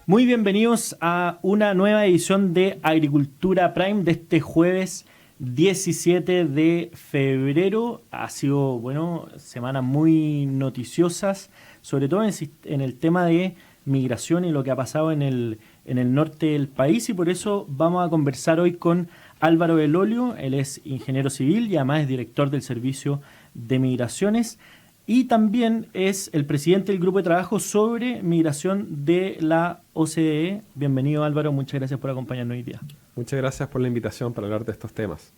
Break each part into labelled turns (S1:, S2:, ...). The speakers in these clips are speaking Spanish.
S1: Muy bienvenidos a una nueva edición de Agricultura Prime de este jueves 17 de febrero. Ha sido, semanas muy noticiosas, sobre todo en el tema de migración y lo que ha pasado en el norte del país, y por eso vamos a conversar hoy con Álvaro Belolio. Él es ingeniero civil y además es director del Servicio de Migraciones. Y también es el presidente del Grupo de Trabajo sobre Migración de la OCDE. Bienvenido, Álvaro, muchas gracias por acompañarnos hoy día.
S2: Muchas gracias por la invitación para hablar de estos temas.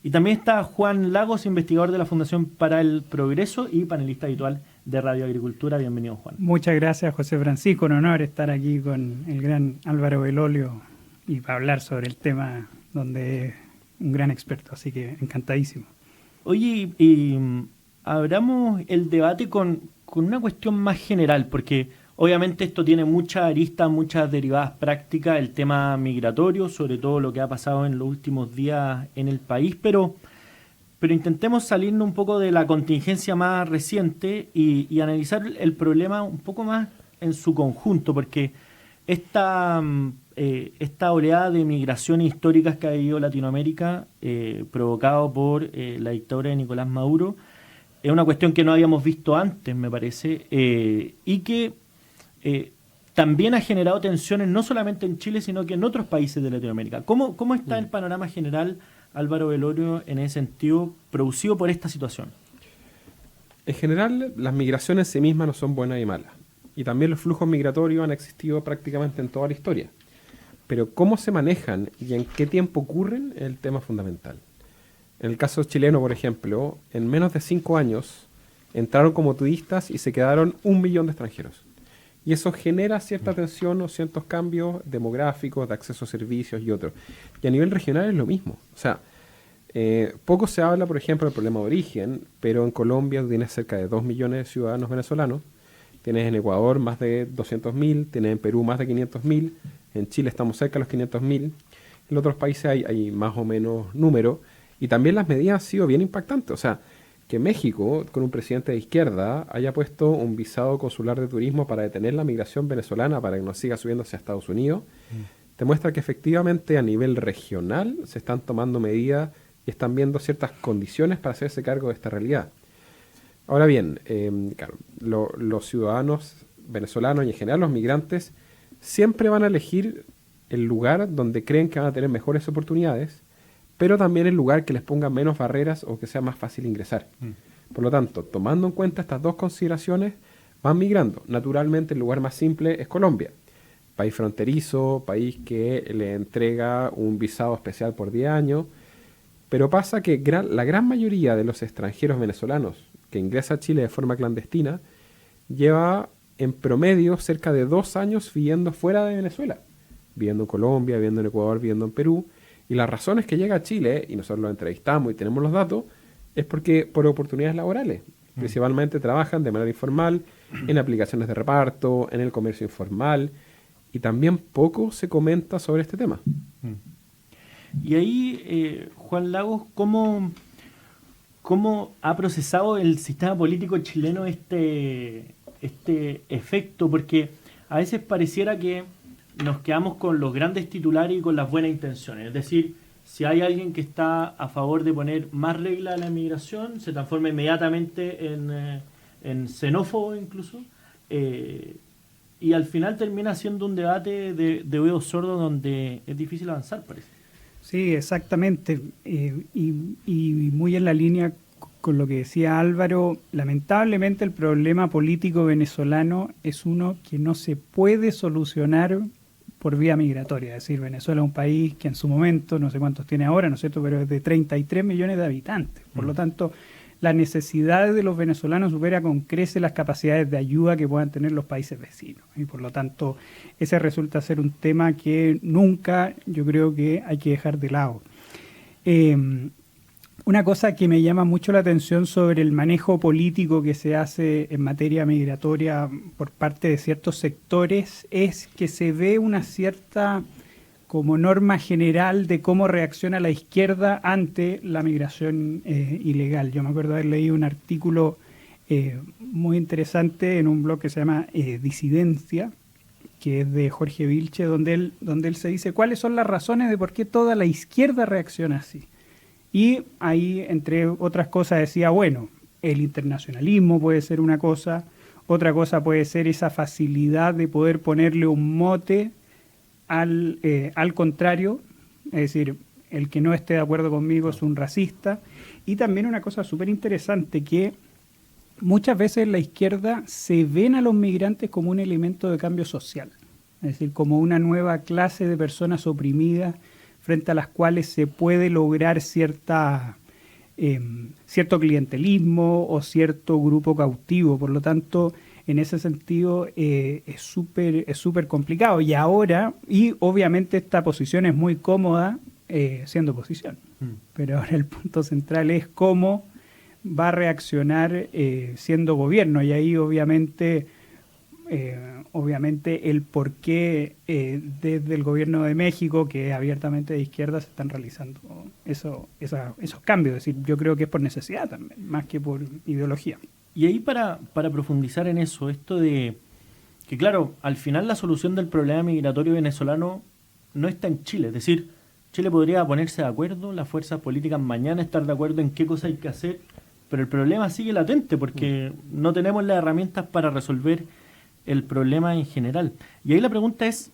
S1: Y también está Juan Lagos, investigador de la Fundación para el Progreso y panelista habitual de Radio Agricultura. Bienvenido, Juan.
S3: Muchas gracias, José Francisco. Un honor estar aquí con el gran Álvaro Belolio y para hablar sobre el tema donde es un gran experto, así que encantadísimo.
S1: Oye, abramos el debate con una cuestión más general, porque obviamente esto tiene muchas aristas, muchas derivadas prácticas, el tema migratorio, sobre todo lo que ha pasado en los últimos días en el país, pero intentemos salirnos un poco de la contingencia más reciente y analizar el problema un poco más en su conjunto, porque esta oleada de migraciones históricas que ha vivido Latinoamérica, provocado por la dictadura de Nicolás Maduro, es una cuestión que no habíamos visto antes, me parece, y que también ha generado tensiones no solamente en Chile, sino que en otros países de Latinoamérica. ¿Cómo está el panorama general, Álvaro Belolio, en ese sentido, producido por esta situación?
S2: En general, las migraciones en sí mismas no son buenas y malas. Y también los flujos migratorios han existido prácticamente en toda la historia. Pero cómo se manejan y en qué tiempo ocurren es el tema fundamental. En el caso chileno, por ejemplo, en menos de 5 años entraron como turistas y se quedaron 1 millón de extranjeros. Y eso genera cierta tensión o ciertos cambios demográficos, de acceso a servicios y otros. Y a nivel regional es lo mismo. O sea, poco se habla, por ejemplo, del problema de origen, pero en Colombia tienes cerca de 2 millones de ciudadanos venezolanos, tienes en Ecuador más de 200.000, tienes en Perú más de 500.000, en Chile estamos cerca de los 500.000, en otros países hay más o menos número. Y también las medidas han sido bien impactantes. O sea, que México, con un presidente de izquierda, haya puesto un visado consular de turismo para detener la migración venezolana para que no siga subiendo hacia Estados Unidos, te muestra que efectivamente a nivel regional se están tomando medidas y están viendo ciertas condiciones para hacerse cargo de esta realidad. Ahora bien, claro, los ciudadanos venezolanos y en general los migrantes siempre van a elegir el lugar donde creen que van a tener mejores oportunidades, pero también el lugar que les ponga menos barreras o que sea más fácil ingresar. Por lo tanto, tomando en cuenta estas dos consideraciones, van migrando. Naturalmente, el lugar más simple es Colombia. País fronterizo, país que le entrega un visado especial por 10 años, pero pasa que la gran mayoría de los extranjeros venezolanos que ingresa a Chile de forma clandestina lleva en promedio cerca de 2 años viviendo fuera de Venezuela, viviendo en Colombia, viviendo en Ecuador, viviendo en Perú. Y las razones que llega a Chile, y nosotros lo entrevistamos y tenemos los datos, es porque por oportunidades laborales. Principalmente trabajan de manera informal, en aplicaciones de reparto, en el comercio informal, y también poco se comenta sobre este tema.
S1: Y ahí, Juan Lagos, ¿cómo ha procesado el sistema político chileno este efecto? Porque a veces pareciera que nos quedamos con los grandes titulares y con las buenas intenciones. Es decir, si hay alguien que está a favor de poner más reglas a la inmigración, se transforma inmediatamente en xenófobo incluso, y al final termina siendo un debate de oídos sordos donde es difícil avanzar, parece.
S3: Sí, exactamente. Y muy en la línea con lo que decía Álvaro, lamentablemente el problema político venezolano es uno que no se puede solucionar por vía migratoria. Es decir, Venezuela es un país que en su momento, no sé cuántos tiene ahora, ¿no es cierto?, pero es de 33 millones de habitantes. Por lo tanto, la necesidad de los venezolanos supera con creces las capacidades de ayuda que puedan tener los países vecinos. Y por lo tanto, ese resulta ser un tema que nunca, yo creo que hay que dejar de lado. Una cosa que me llama mucho la atención sobre el manejo político que se hace en materia migratoria por parte de ciertos sectores es que se ve una cierta como norma general de cómo reacciona la izquierda ante la migración ilegal. Yo me acuerdo haber leído un artículo muy interesante en un blog que se llama Disidencia, que es de Jorge Vilche, donde él se dice cuáles son las razones de por qué toda la izquierda reacciona así. Y ahí, entre otras cosas, decía, bueno, el internacionalismo puede ser una cosa, otra cosa puede ser esa facilidad de poder ponerle un mote al contrario, es decir, el que no esté de acuerdo conmigo es un racista. Y también una cosa súper interesante, que muchas veces la izquierda se ven a los migrantes como un elemento de cambio social, es decir, como una nueva clase de personas oprimidas frente a las cuales se puede lograr cierto clientelismo o cierto grupo cautivo. Por lo tanto, en ese sentido es súper complicado. Y obviamente esta posición es muy cómoda siendo oposición. Pero ahora el punto central es cómo va a reaccionar siendo gobierno. Y ahí obviamente el por qué desde el gobierno de México, que es abiertamente de izquierda, se están realizando esos cambios. Es decir, yo creo que es por necesidad también, más que por ideología.
S1: Y ahí para profundizar en eso, esto de que claro, al final la solución del problema migratorio venezolano no está en Chile. Es decir, Chile podría ponerse de acuerdo, las fuerzas políticas mañana estar de acuerdo en qué cosa hay que hacer, pero el problema sigue latente porque no tenemos las herramientas para resolver el problema en general. Y ahí la pregunta es,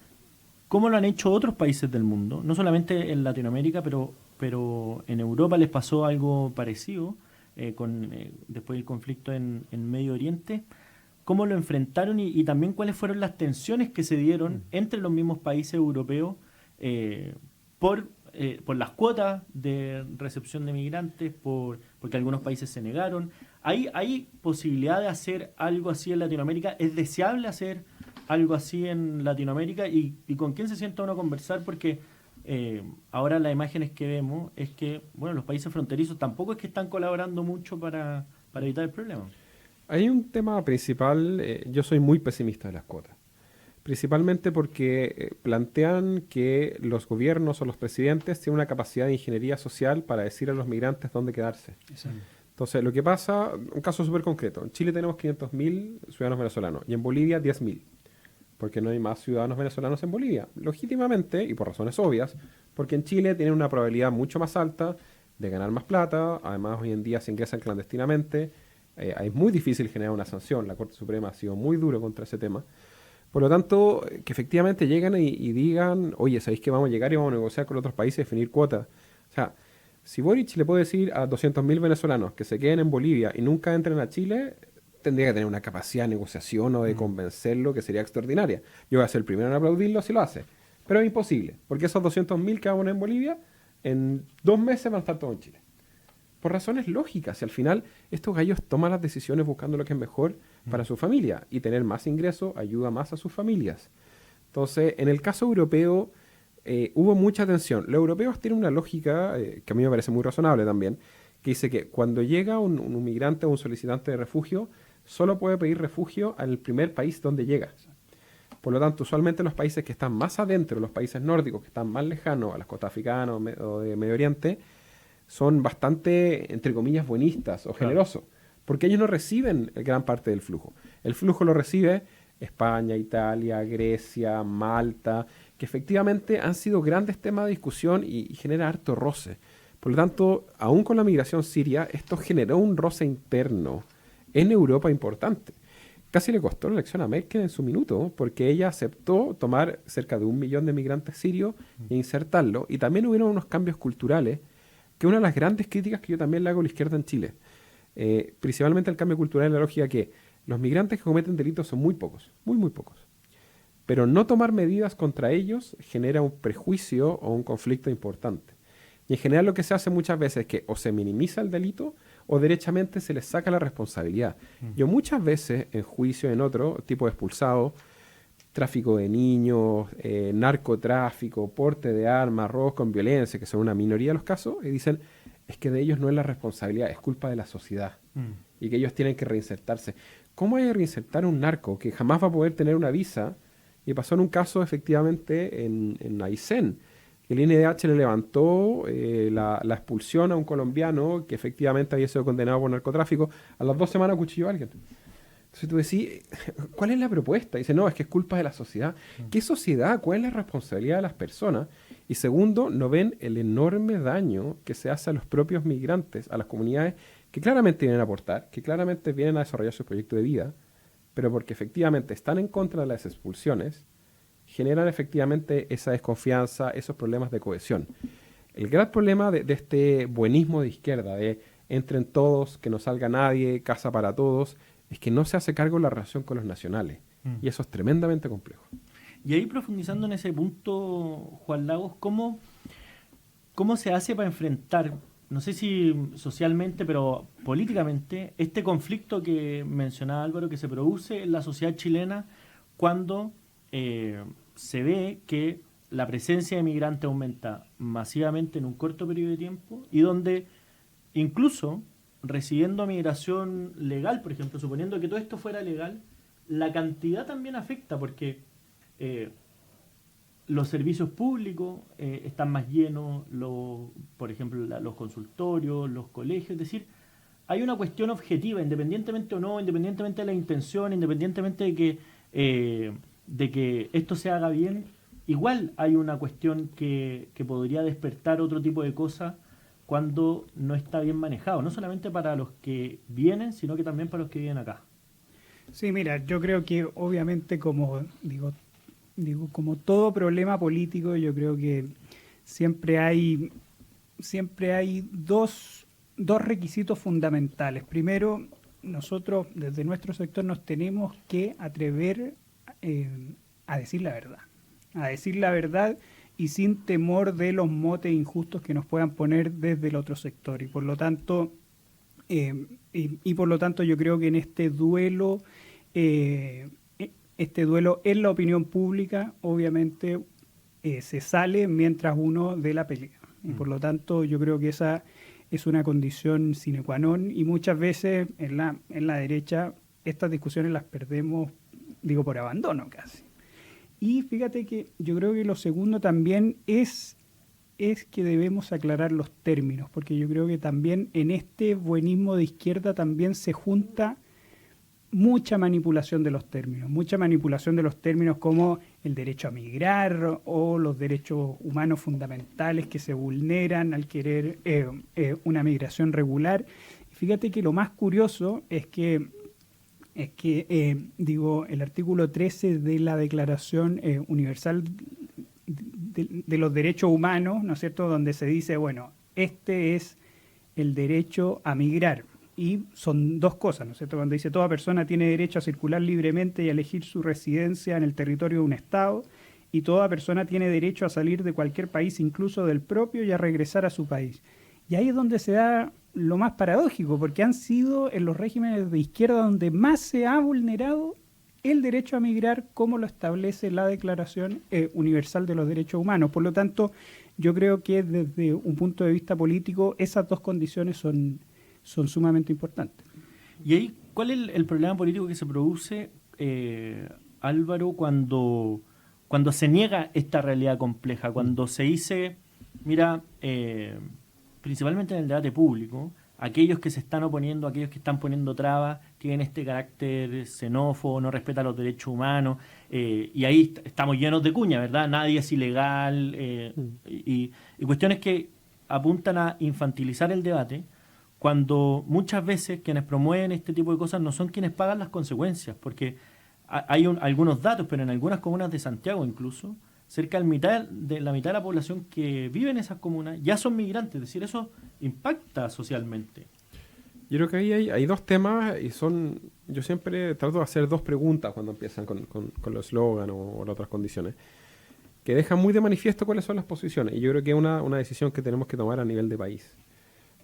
S1: ¿cómo lo han hecho otros países del mundo? No solamente en Latinoamérica, pero en Europa les pasó algo parecido después del conflicto en Medio Oriente. ¿Cómo lo enfrentaron y también cuáles fueron las tensiones que se dieron entre los mismos países europeos por las cuotas de recepción de migrantes, porque algunos países se negaron? ¿Hay posibilidad de hacer algo así en Latinoamérica? ¿Es deseable hacer algo así en Latinoamérica? ¿Y con quién se sienta uno a conversar? Porque ahora las imágenes que vemos es que los países fronterizos tampoco es que están colaborando mucho para evitar el problema.
S2: Hay un tema principal, yo soy muy pesimista de las cuotas. Principalmente porque plantean que los gobiernos o los presidentes tienen una capacidad de ingeniería social para decir a los migrantes dónde quedarse.
S1: Exacto.
S2: Entonces, lo que pasa, un caso súper concreto, en Chile tenemos 500.000 ciudadanos venezolanos y en Bolivia 10.000, porque no hay más ciudadanos venezolanos en Bolivia. Legítimamente, y por razones obvias, porque en Chile tienen una probabilidad mucho más alta de ganar más plata, además hoy en día se ingresan clandestinamente, es muy difícil generar una sanción, la Corte Suprema ha sido muy duro contra ese tema. Por lo tanto, que efectivamente llegan y digan, oye, ¿sabéis que vamos a llegar y vamos a negociar con otros países y definir cuotas? O sea, si Boric le puede decir a 200.000 venezolanos que se queden en Bolivia y nunca entren a Chile, tendría que tener una capacidad de negociación o de convencerlo que sería extraordinaria. Yo voy a ser el primero en aplaudirlo si lo hace. Pero es imposible, porque esos 200.000 que vamos a poner en Bolivia, en 2 meses van a estar todos en Chile. Por razones lógicas, y al final estos gallos toman las decisiones buscando lo que es mejor para su familia, y tener más ingresos ayuda más a sus familias. Entonces, en el caso europeo, hubo mucha tensión. Los europeos tienen una lógica que a mí me parece muy razonable también, que dice que cuando llega un migrante o un solicitante de refugio, solo puede pedir refugio al primer país donde llega. Por lo tanto, usualmente los países que están más adentro, los países nórdicos que están más lejanos a las costas africanas o de Medio Oriente, son bastante, entre comillas, buenistas o generosos, porque ellos no reciben gran parte del flujo. El flujo lo recibe España, Italia, Grecia, Malta, que efectivamente han sido grandes temas de discusión y genera harto roce. Por lo tanto, aún con la migración siria, esto generó un roce interno en Europa importante. Casi le costó la elección a Merkel en su minuto, porque ella aceptó tomar cerca de 1 millón de migrantes sirios e insertarlo, y también hubieron unos cambios culturales, que es una de las grandes críticas que yo también le hago a la izquierda en Chile. Principalmente el cambio cultural en la lógica que los migrantes que cometen delitos son muy pocos, muy, muy pocos. Pero no tomar medidas contra ellos genera un prejuicio o un conflicto importante. Y en general lo que se hace muchas veces es que o se minimiza el delito o derechamente se les saca la responsabilidad. Yo muchas veces en juicio en otro tipo de expulsados, tráfico de niños, narcotráfico, porte de armas, robos con violencia, que son una minoría de los casos, y dicen, es que de ellos no es la responsabilidad, es culpa de la sociedad, y que ellos tienen que reinsertarse. ¿Cómo hay que reinsertar a un narco que jamás va a poder tener una visa? Y pasó en un caso efectivamente en Aysén, que el INDH le levantó la expulsión a un colombiano que efectivamente había sido condenado por narcotráfico, a las 2 semanas acuchilló a alguien. Entonces tú decís, ¿cuál es la propuesta? Dice, no, es que es culpa de la sociedad. ¿Qué sociedad? ¿Cuál es la responsabilidad de las personas? Y segundo, no ven el enorme daño que se hace a los propios migrantes, a las comunidades que claramente vienen a aportar, que claramente vienen a desarrollar su proyecto de vida, pero porque efectivamente están en contra de las expulsiones, generan efectivamente esa desconfianza, esos problemas de cohesión. El gran problema de este buenismo de izquierda, de entren todos, que no salga nadie, casa para todos, es que no se hace cargo de la relación con los nacionales. Y eso es tremendamente complejo.
S1: Y ahí profundizando en ese punto, Juan Lagos, ¿cómo se hace para enfrentar, no sé si socialmente, pero políticamente, este conflicto que mencionaba Álvaro, que se produce en la sociedad chilena cuando se ve que la presencia de migrantes aumenta masivamente en un corto periodo de tiempo y donde incluso recibiendo migración legal, por ejemplo, suponiendo que todo esto fuera legal, la cantidad también afecta porque los servicios públicos están más llenos, por ejemplo, los consultorios, los colegios, es decir, hay una cuestión objetiva, independientemente o no, independientemente de la intención, independientemente de que esto se haga bien, igual hay una cuestión que podría despertar otro tipo de cosas cuando no está bien manejado, no solamente para los que vienen, sino que también para los que viven acá.
S3: Sí, mira, yo creo que obviamente como como todo problema político, yo creo que siempre hay dos requisitos fundamentales. Primero, nosotros desde nuestro sector nos tenemos que atrever a decir la verdad y sin temor de los motes injustos que nos puedan poner desde el otro sector. Y por lo tanto yo creo que en este duelo en la opinión pública obviamente se sale mientras uno dé la pelea. Y por lo tanto yo creo que esa es una condición sine qua non y muchas veces en la derecha estas discusiones las perdemos, por abandono casi. Y fíjate que yo creo que lo segundo también es que debemos aclarar los términos, porque yo creo que también en este buenismo de izquierda también se junta mucha manipulación de los términos como el derecho a migrar o los derechos humanos fundamentales que se vulneran al querer una migración regular. Fíjate que lo más curioso es que el artículo 13 de la Declaración Universal de los Derechos Humanos, ¿no es cierto?, donde se dice, bueno, este es el derecho a migrar. Y son dos cosas, ¿no es cierto?, cuando dice toda persona tiene derecho a circular libremente y a elegir su residencia en el territorio de un Estado, y toda persona tiene derecho a salir de cualquier país, incluso del propio, y a regresar a su país. Y ahí es donde se da lo más paradójico, porque han sido en los regímenes de izquierda donde más se ha vulnerado el derecho a migrar como lo establece la Declaración Universal de los Derechos Humanos. Por lo tanto, yo creo que desde un punto de vista político esas dos condiciones son sumamente importantes.
S1: Y ahí, ¿cuál es el problema político que se produce, Álvaro, cuando se niega esta realidad compleja? Cuando se dice, mira, principalmente en el debate público, aquellos que se están oponiendo, aquellos que están poniendo trabas, tienen este carácter xenófobo, no respeta los derechos humanos, y ahí estamos llenos de cuña, ¿verdad? Nadie es ilegal, y cuestiones que apuntan a infantilizar el debate, cuando muchas veces quienes promueven este tipo de cosas no son quienes pagan las consecuencias, porque hay algunos datos, pero en algunas comunas de Santiago incluso, cerca de la mitad de la población que vive en esas comunas ya son migrantes, es decir, eso impacta socialmente.
S2: Yo creo que ahí hay dos temas y yo siempre trato de hacer dos preguntas cuando empiezan con los eslogan o las otras condiciones, que dejan muy de manifiesto cuáles son las posiciones, y yo creo que es una decisión que tenemos que tomar a nivel de país.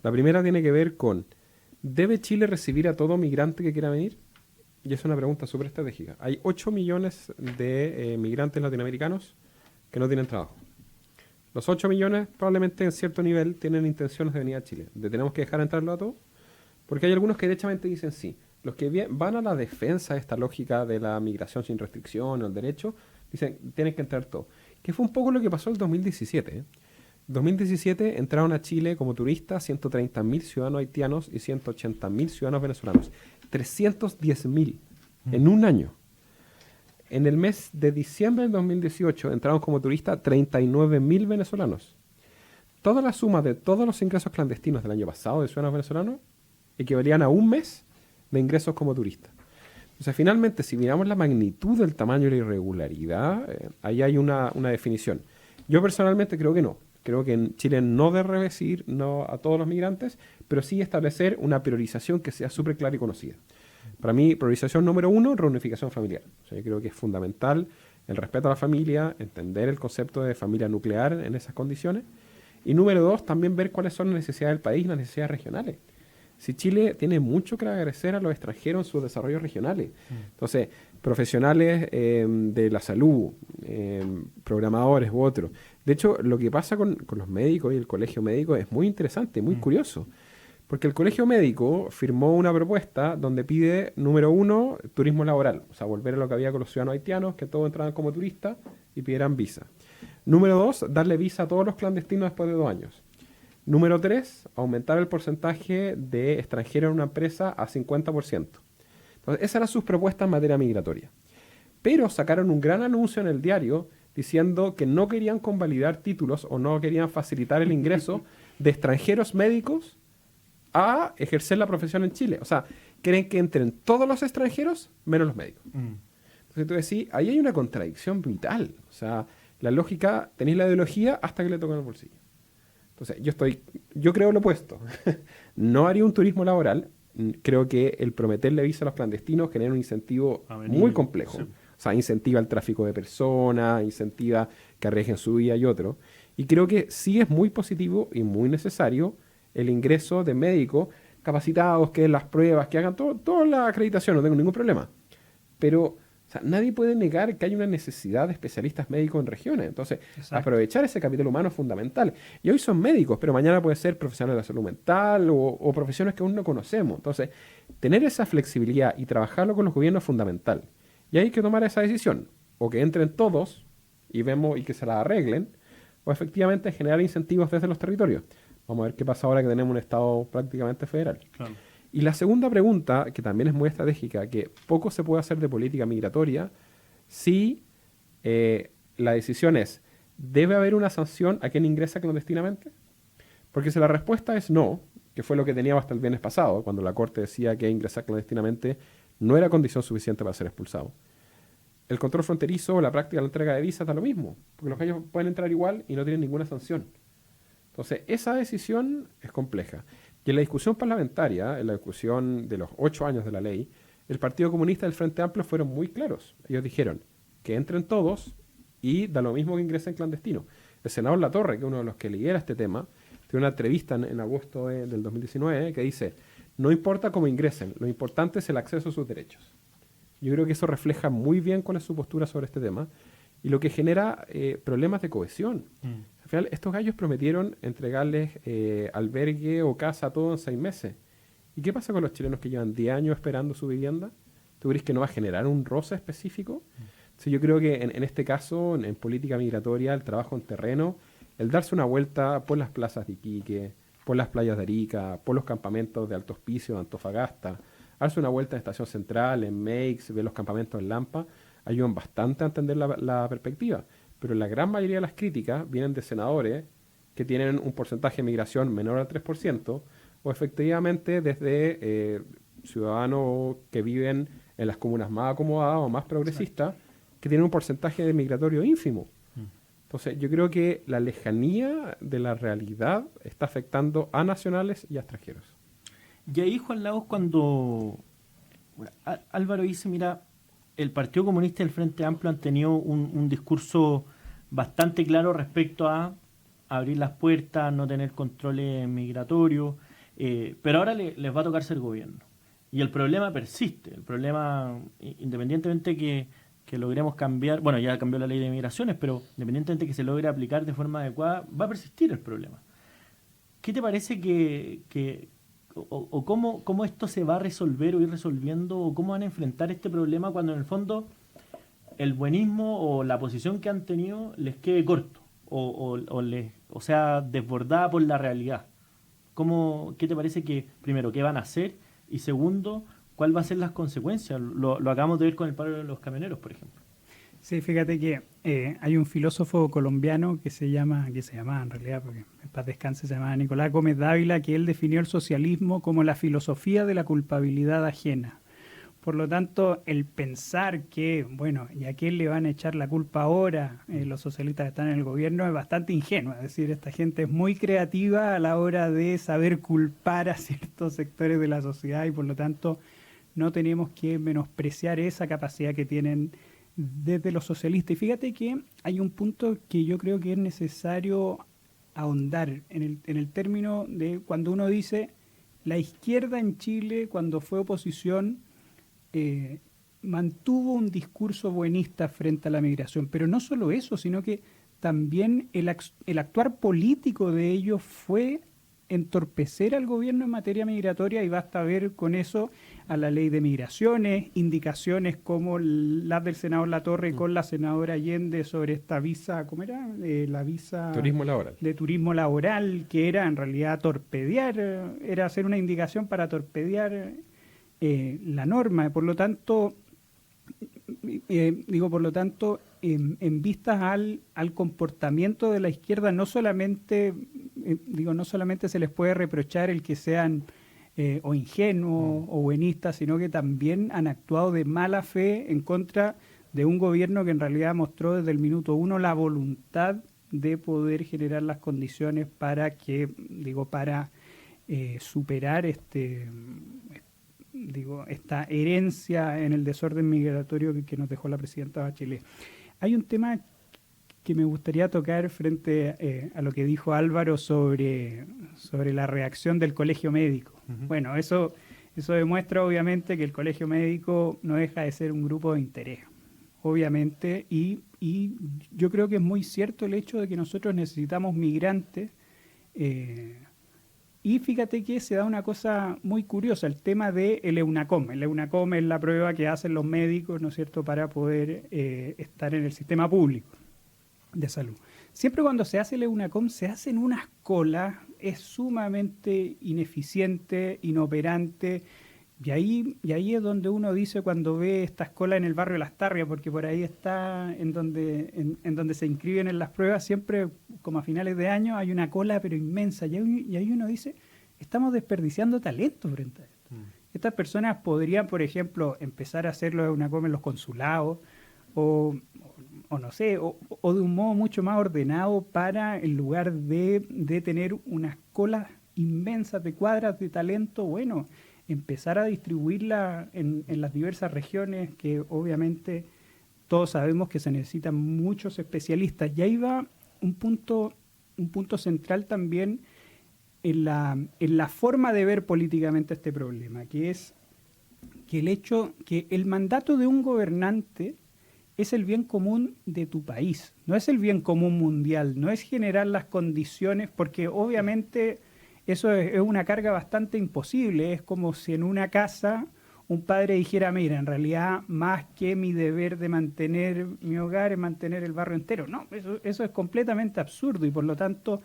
S2: La primera tiene que ver con, ¿debe Chile recibir a todo migrante que quiera venir? Y es una pregunta súper estratégica. Hay 8 millones de migrantes latinoamericanos que no tienen trabajo. Los 8 millones probablemente en cierto nivel tienen intenciones de venir a Chile. ¿Tenemos que dejar entrarlo a todos? Porque hay algunos que derechamente dicen sí. Los que van a la defensa de esta lógica de la migración sin restricción o el derecho, dicen, tienen que entrar todos. Que fue un poco lo que pasó en el 2017. En 2017 entraron a Chile como turistas 130.000 ciudadanos haitianos y 180.000 ciudadanos venezolanos. 310.000 en un año. En el mes de diciembre del 2018 entraron como turistas 39.000 venezolanos. Toda la suma de todos los ingresos clandestinos del año pasado de ciudadanos venezolanos equivalían a un mes de ingresos como turistas. O sea, finalmente, si miramos la magnitud del tamaño de la irregularidad, ahí hay una definición. Yo personalmente creo que no. Creo que en Chile no debe recibir no a todos los migrantes, pero sí establecer una priorización que sea súper clara y conocida. Para mí, priorización número 1, reunificación familiar. O sea, yo creo que es fundamental el respeto a la familia, entender el concepto de familia nuclear en esas condiciones. Y número 2, también ver cuáles son las necesidades del país, las necesidades regionales. Si Chile tiene mucho que agradecer a los extranjeros en sus desarrollos regionales. Entonces, profesionales de la salud, programadores u otros. De hecho, lo que pasa con los médicos y el colegio médico es muy interesante, muy curioso. Porque el colegio médico firmó una propuesta donde pide, número 1, turismo laboral. O sea, volver a lo que había con los ciudadanos haitianos, que todos entraban como turistas y pidieran visa. Número 2, darle visa a todos los clandestinos después de 2 años. Número 3, aumentar el porcentaje de extranjeros en una empresa a 50%. Entonces, esas eran sus propuestas en materia migratoria. Pero sacaron un gran anuncio en el diario diciendo que no querían convalidar títulos o no querían facilitar el ingreso de extranjeros médicos a ejercer la profesión en Chile. O sea, quieren que entren todos los extranjeros menos los médicos. Entonces tú decís, ahí hay una contradicción vital. O sea, la lógica, tenéis la ideología hasta que le tocan el bolsillo. Entonces, yo creo lo opuesto. No haría un turismo laboral. Creo que el prometerle visa a los clandestinos genera un incentivo muy complejo. Sí. O sea, incentiva el tráfico de personas, incentiva que arriesguen su vida y otro. Y creo que sí es muy positivo y muy necesario el ingreso de médicos capacitados, que den las pruebas, que hagan toda la acreditación, no tengo ningún problema. Pero o sea, nadie puede negar que hay una necesidad de especialistas médicos en regiones. Entonces, aprovechar ese capital humano es fundamental. Y hoy son médicos, pero mañana puede ser profesionales de la salud mental o profesiones que aún no conocemos. Entonces, tener esa flexibilidad y trabajarlo con los gobiernos es fundamental. Y hay que tomar esa decisión. O que entren todos y vemos y que se la arreglen, o efectivamente generar incentivos desde los territorios. Vamos a ver qué pasa ahora que tenemos un Estado prácticamente federal. Claro. Y la segunda pregunta, que también es muy estratégica, que poco se puede hacer de política migratoria, si la decisión es, ¿debe haber una sanción a quien ingresa clandestinamente? Porque si la respuesta es no, que fue lo que teníamos hasta el viernes pasado, cuando la Corte decía que ingresar clandestinamente no era condición suficiente para ser expulsado. El control fronterizo o la práctica de la entrega de visas da lo mismo, porque los gallos pueden entrar igual y no tienen ninguna sanción. Entonces, esa decisión es compleja. Y en la discusión parlamentaria, en la discusión de los 8 años de la ley, el Partido Comunista y el Frente Amplio fueron muy claros. Ellos dijeron que entren todos y da lo mismo que ingresen clandestinos. El senador Latorre, que es uno de los que lidera este tema, tiene una entrevista en agosto del 2019 que dice, no importa cómo ingresen, lo importante es el acceso a sus derechos. Yo creo que eso refleja muy bien cuál es su postura sobre este tema y lo que genera problemas de cohesión. Al final, estos gallos prometieron entregarles albergue o casa a todos en 6 meses. ¿Y qué pasa con los chilenos que llevan 10 años esperando su vivienda? ¿Tú crees que no va a generar un roce específico? Entonces, yo creo que en este caso, en política migratoria, el trabajo en terreno, el darse una vuelta por las plazas de Iquique, por las playas de Arica, por los campamentos de Alto Hospicio, de Antofagasta, darse una vuelta en Estación Central, en Meix, ver los campamentos en Lampa, ayudan bastante a entender la perspectiva. Pero la gran mayoría de las críticas vienen de senadores que tienen un porcentaje de migración menor al 3%, o efectivamente desde ciudadanos que viven en las comunas más acomodadas o más progresistas, que tienen un porcentaje de migratorio ínfimo. Entonces, yo creo que la lejanía de la realidad está afectando a nacionales y a extranjeros.
S1: Y ahí, Juan Lagos, cuando Álvaro dice, mira, el Partido Comunista y el Frente Amplio han tenido un discurso bastante claro respecto a abrir las puertas, no tener controles migratorios, pero ahora les va a tocar ser gobierno. Y el problema persiste, el problema, independientemente que logremos cambiar, bueno, ya cambió la ley de migraciones, pero independientemente que se logre aplicar de forma adecuada, va a persistir el problema. ¿Qué te parece o cómo esto se va a resolver o ir resolviendo, o cómo van a enfrentar este problema cuando en el fondo el buenismo o la posición que han tenido les quede corto o sea desbordada por la realidad? ¿Qué te parece que, primero, qué van a hacer? Y segundo, ¿cuál va a ser las consecuencias? Lo acabamos de ver con el paro de los camioneros, por ejemplo.
S3: Sí, fíjate que hay un filósofo colombiano que se llama en realidad, porque en paz descanse, se llama Nicolás Gómez Dávila, que él definió el socialismo como la filosofía de la culpabilidad ajena. Por lo tanto, el pensar que, bueno, ¿y a quién le van a echar la culpa ahora? Los socialistas que están en el gobierno es bastante ingenuo. Es decir, esta gente es muy creativa a la hora de saber culpar a ciertos sectores de la sociedad y por lo tanto no tenemos que menospreciar esa capacidad que tienen desde los socialistas. Y fíjate que hay un punto que yo creo que es necesario ahondar en el término de cuando uno dice la izquierda en Chile, cuando fue oposición, mantuvo un discurso buenista frente a la migración, pero no solo eso, sino que también el actuar político de ellos fue entorpecer al gobierno en materia migratoria y basta ver con eso a la ley de migraciones, indicaciones como las del senador Latorre con la senadora Allende sobre esta visa, ¿cómo era? La visa
S2: Turismo laboral.
S3: de turismo laboral, que era en realidad torpedear, era hacer una indicación para torpedear la norma. Por lo tanto, en vistas al comportamiento de la izquierda, no solamente se les puede reprochar el que sean o ingenuos o buenistas, sino que también han actuado de mala fe en contra de un gobierno que en realidad mostró desde el minuto uno la voluntad de poder generar las condiciones para superar esta herencia en el desorden migratorio que nos dejó la presidenta Bachelet. Hay un tema que me gustaría tocar frente a lo que dijo Álvaro sobre la reacción del colegio médico. Uh-huh. Bueno, eso demuestra obviamente que el colegio médico no deja de ser un grupo de interés, obviamente, y yo creo que es muy cierto el hecho de que nosotros necesitamos migrantes. Y fíjate que se da una cosa muy curiosa, el tema del EUNACOM. El EUNACOM es la prueba que hacen los médicos, ¿no es cierto?, para poder estar en el sistema público de salud. Siempre cuando se hace el EUNACOM se hacen unas colas, es sumamente ineficiente, inoperante, y ahí es donde uno dice cuando ve estas colas en el barrio Las Tarrias, porque por ahí está en donde se inscriben en las pruebas, siempre como a finales de año hay una cola pero inmensa, y ahí uno dice, estamos desperdiciando talento frente a esto. Estas personas podrían, por ejemplo, empezar a hacerlo de una en los consulados, o no sé, o de un modo mucho más ordenado para, en lugar de tener unas colas inmensas de cuadras de talento, bueno, empezar a distribuirla en las diversas regiones, que obviamente todos sabemos que se necesitan muchos especialistas. Y ahí va un punto central también en la forma de ver políticamente este problema, que es que el hecho que el mandato de un gobernante es el bien común de tu país, no es el bien común mundial, no es generar las condiciones, porque obviamente eso es una carga bastante imposible. Es como si en una casa un padre dijera, mira, en realidad más que mi deber de mantener mi hogar es mantener el barrio entero. No, eso es completamente absurdo y por lo tanto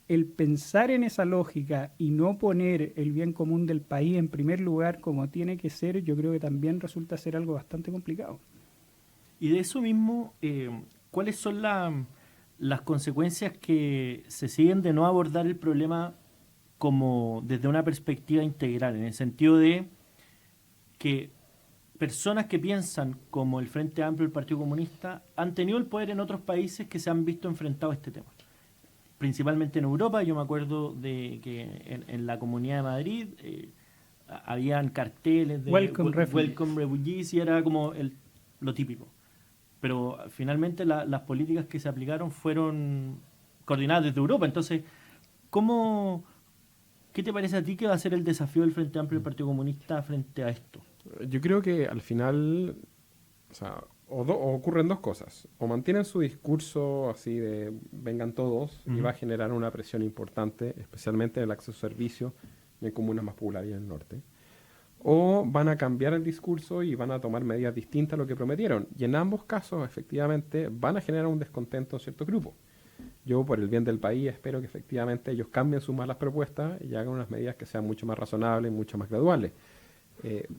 S3: el pensar en esa lógica y no poner el bien común del país en primer lugar como tiene que ser, yo creo que también resulta ser algo bastante complicado.
S1: Y de eso mismo, ¿cuáles son las consecuencias que se siguen de no abordar el problema como desde una perspectiva integral, en el sentido de que personas que piensan como el Frente Amplio, el Partido Comunista, han tenido el poder en otros países que se han visto enfrentados a este tema? Principalmente en Europa. Yo me acuerdo de que en la Comunidad de Madrid habían carteles de
S3: Welcome
S1: Refugees y era como lo típico. Pero finalmente las políticas que se aplicaron fueron coordinadas desde Europa. Entonces, ¿qué te parece a ti que va a ser el desafío del Frente Amplio y del Partido Comunista frente a esto?
S2: Yo creo que al final, o ocurren dos cosas. O mantienen su discurso así de vengan todos, y va a generar una presión importante, especialmente en el acceso a servicios en comunas más populares en el norte. O van a cambiar el discurso y van a tomar medidas distintas a lo que prometieron. Y en ambos casos, efectivamente, van a generar un descontento en ciertos grupos. Yo, por el bien del país, espero que efectivamente ellos cambien sus malas propuestas y hagan unas medidas que sean mucho más razonables, mucho más graduales.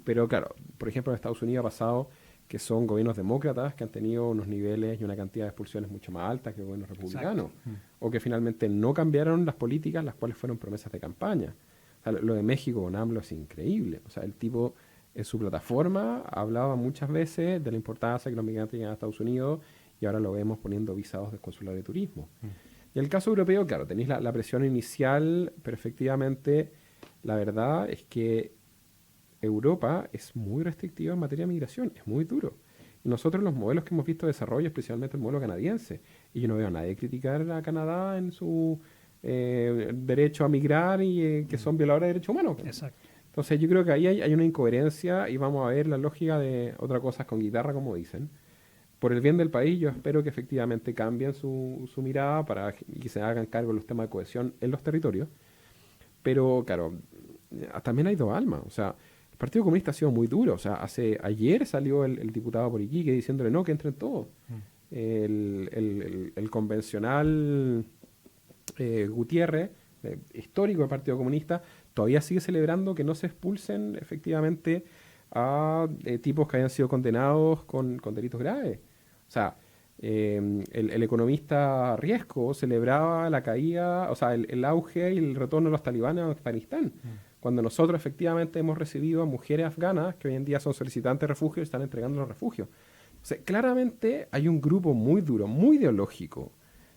S2: Pero claro, por ejemplo en Estados Unidos ha pasado que son gobiernos demócratas que han tenido unos niveles y una cantidad de expulsiones mucho más altas que gobiernos republicanos, o que finalmente no cambiaron las políticas, las cuales fueron promesas de campaña. O sea, lo de México con AMLO es increíble. O sea, el tipo en su plataforma hablaba muchas veces de la importancia de que los migrantes lleguen a Estados Unidos y ahora lo vemos poniendo visados del consulado de turismo. Y en el caso europeo, claro, tenéis la presión inicial, pero efectivamente la verdad es que Europa es muy restrictiva en materia de migración, es muy duro. Y nosotros los modelos que hemos visto de desarrollo, especialmente el modelo canadiense, y yo no veo a nadie criticar a Canadá en su derecho a migrar y que son violadores de derechos humanos.
S3: Exacto.
S2: Entonces yo creo que ahí hay una incoherencia y vamos a ver la lógica de otra cosa con guitarra, como dicen. Por el bien del país, yo espero que efectivamente cambien su mirada para que se hagan cargo de los temas de cohesión en los territorios. Pero, claro, también hay dos almas. O sea, el Partido Comunista ha sido muy duro. O sea, ayer salió el diputado por Iquique diciéndole no, que entren todos. El convencional Gutiérrez, histórico del Partido Comunista, todavía sigue celebrando que no se expulsen efectivamente a tipos que hayan sido condenados con delitos graves. O sea, el economista Riesco celebraba la caída, o sea, el auge y el retorno de los talibanes a Afganistán, cuando nosotros efectivamente hemos recibido a mujeres afganas que hoy en día son solicitantes de refugio y están entregando los refugios. O sea, claramente hay un grupo muy duro, muy ideológico,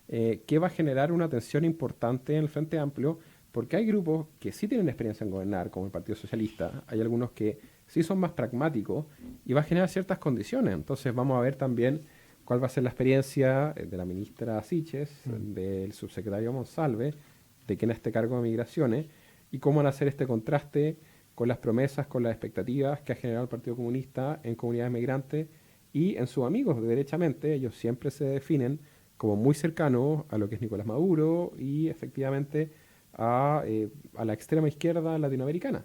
S2: que va a generar una tensión importante en el Frente Amplio, porque hay grupos que sí tienen experiencia en gobernar, como el Partido Socialista, hay algunos que sí son más pragmáticos y va a generar ciertas condiciones. Entonces vamos a ver también cuál va a ser la experiencia de la ministra Siches, del subsecretario Monsalve, de quien este cargo de migraciones, y cómo van a hacer este contraste con las promesas, con las expectativas que ha generado el Partido Comunista en comunidades migrantes y en sus amigos, derechamente. Ellos siempre se definen como muy cercanos a lo que es Nicolás Maduro y efectivamente a la extrema izquierda latinoamericana.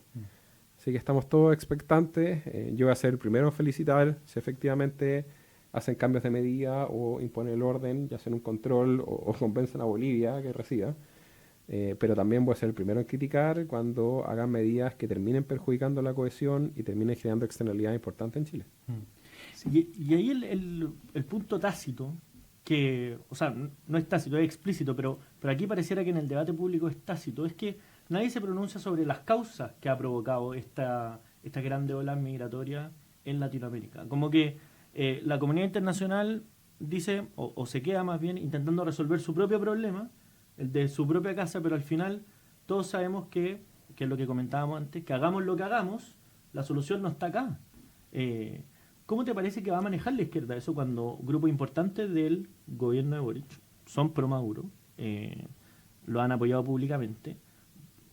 S2: Así que estamos todos expectantes. Yo voy a ser el primero en felicitar si efectivamente hacen cambios de medida o imponen el orden, ya hacen un control o convencen a Bolivia que reciba. Pero también voy a ser el primero en criticar cuando hagan medidas que terminen perjudicando la cohesión y terminen generando externalidades importantes en Chile.
S1: Y ahí el punto tácito, que, o sea, no es tácito, es explícito, pero aquí pareciera que en el debate público es tácito, es que nadie se pronuncia sobre las causas que ha provocado esta grande ola migratoria en Latinoamérica. Como que la comunidad internacional dice, o se queda más bien intentando resolver su propio problema, el de su propia casa, pero al final todos sabemos que es lo que comentábamos antes, que hagamos lo que hagamos, la solución no está acá. ¿Cómo te parece que va a manejar la izquierda eso cuando grupos importantes del gobierno de Boric son pro Maduro, lo han apoyado públicamente?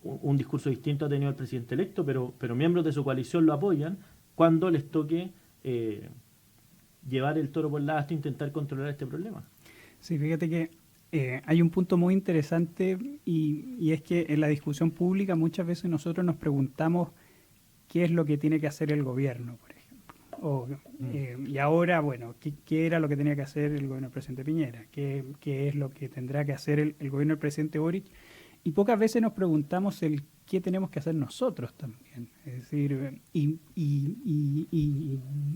S1: Un discurso distinto ha tenido el presidente electo, pero miembros de su coalición lo apoyan cuando les toque llevar el toro por la asta e intentar controlar este problema.
S3: Sí, fíjate que hay un punto muy interesante y es que en la discusión pública muchas veces nosotros nos preguntamos qué es lo que tiene que hacer el gobierno, por ejemplo. Y ahora, bueno, ¿qué era lo que tenía que hacer el gobierno del presidente Piñera? ¿Qué es lo que tendrá que hacer el gobierno del presidente Boric? Y pocas veces nos preguntamos el qué tenemos que hacer nosotros también. Es decir, y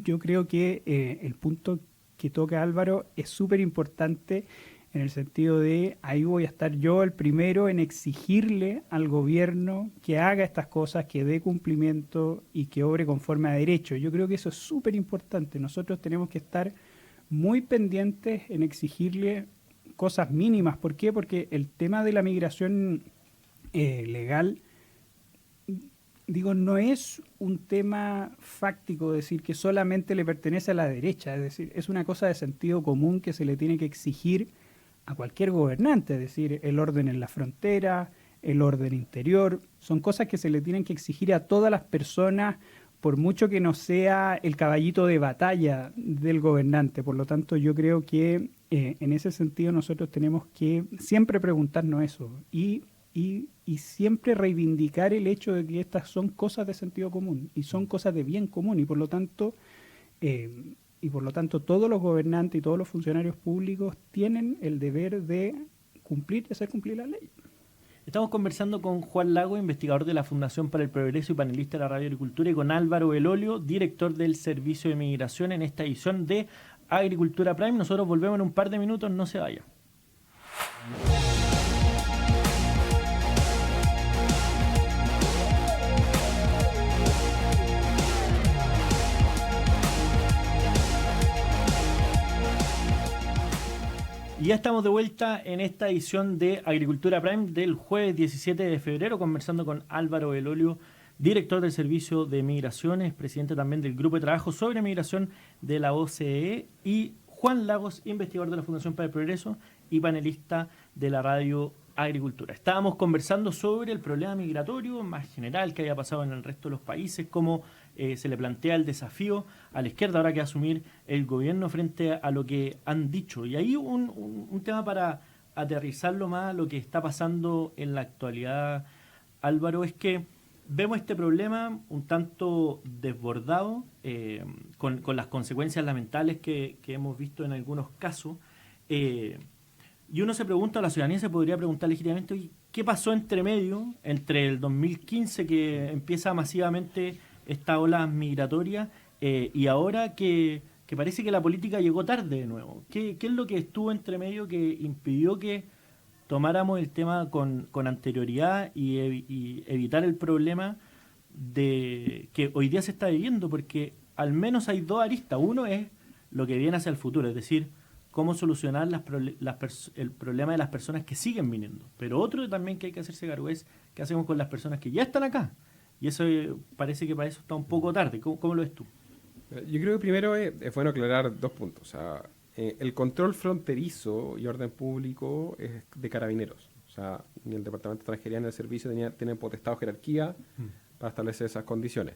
S3: yo creo que el punto que toca Álvaro es súper importante en el sentido de ahí voy a estar yo el primero en exigirle al gobierno que haga estas cosas, que dé cumplimiento y que obre conforme a derecho. Yo creo que eso es súper importante. Nosotros tenemos que estar muy pendientes en exigirle cosas mínimas. ¿Por qué? Porque el tema de la migración legal, digo, no es un tema fáctico, decir que solamente le pertenece a la derecha, es decir, es una cosa de sentido común que se le tiene que exigir a cualquier gobernante, es decir, el orden en la frontera, el orden interior, son cosas que se le tienen que exigir a todas las personas, por mucho que no sea el caballito de batalla del gobernante. Por lo tanto, yo creo que en ese sentido nosotros tenemos que siempre preguntarnos eso y siempre reivindicar el hecho de que estas son cosas de sentido común y son cosas de bien común y por lo tanto todos los gobernantes y todos los funcionarios públicos tienen el deber de cumplir y hacer cumplir la ley.
S1: Estamos conversando con Juan Lago, investigador de la Fundación para el Progreso y panelista de la Radio Agricultura, y con Álvaro Elolio, director del Servicio de Migración, en esta edición de Agricultura Prime. Nosotros volvemos en un par de minutos, no se vaya. Y ya estamos de vuelta en esta edición de Agricultura Prime del jueves 17 de febrero, conversando con Álvaro Elolio, director del Servicio de Migraciones, presidente también del Grupo de Trabajo sobre Migración de la OCDE, y Juan Lagos, investigador de la Fundación para el Progreso y panelista de la Radio Agricultura. Estábamos conversando sobre el problema migratorio más general que había pasado en el resto de los países, cómo se le plantea el desafío a la izquierda ahora que va a asumir el gobierno frente a lo que han dicho. Y ahí un tema para aterrizarlo más a lo que está pasando en la actualidad, Álvaro, es que vemos este problema un tanto desbordado, con las consecuencias lamentables que hemos visto en algunos casos. Y uno se pregunta, la ciudadanía se podría preguntar legítimamente, oye, ¿qué pasó entre medio, entre el 2015 que empieza masivamente esta ola migratoria y ahora que parece que la política llegó tarde de nuevo? ¿Qué es lo que estuvo entre medio que impidió que tomáramos el tema con anterioridad y evitar el problema de que hoy día se está viviendo? Porque al menos hay dos aristas. Uno es lo que viene hacia el futuro, es decir, cómo solucionar el problema de las personas que siguen viniendo. Pero otro también que hay que hacerse cargo es qué hacemos con las personas que ya están acá. Y eso parece que para eso está un poco tarde. ¿Cómo lo ves tú?
S2: Yo creo que primero es bueno aclarar dos puntos. O sea, el control fronterizo y orden público es de Carabineros. O sea, ni el Departamento de Extranjería ni el Servicio tienen potestad o jerarquía para establecer esas condiciones.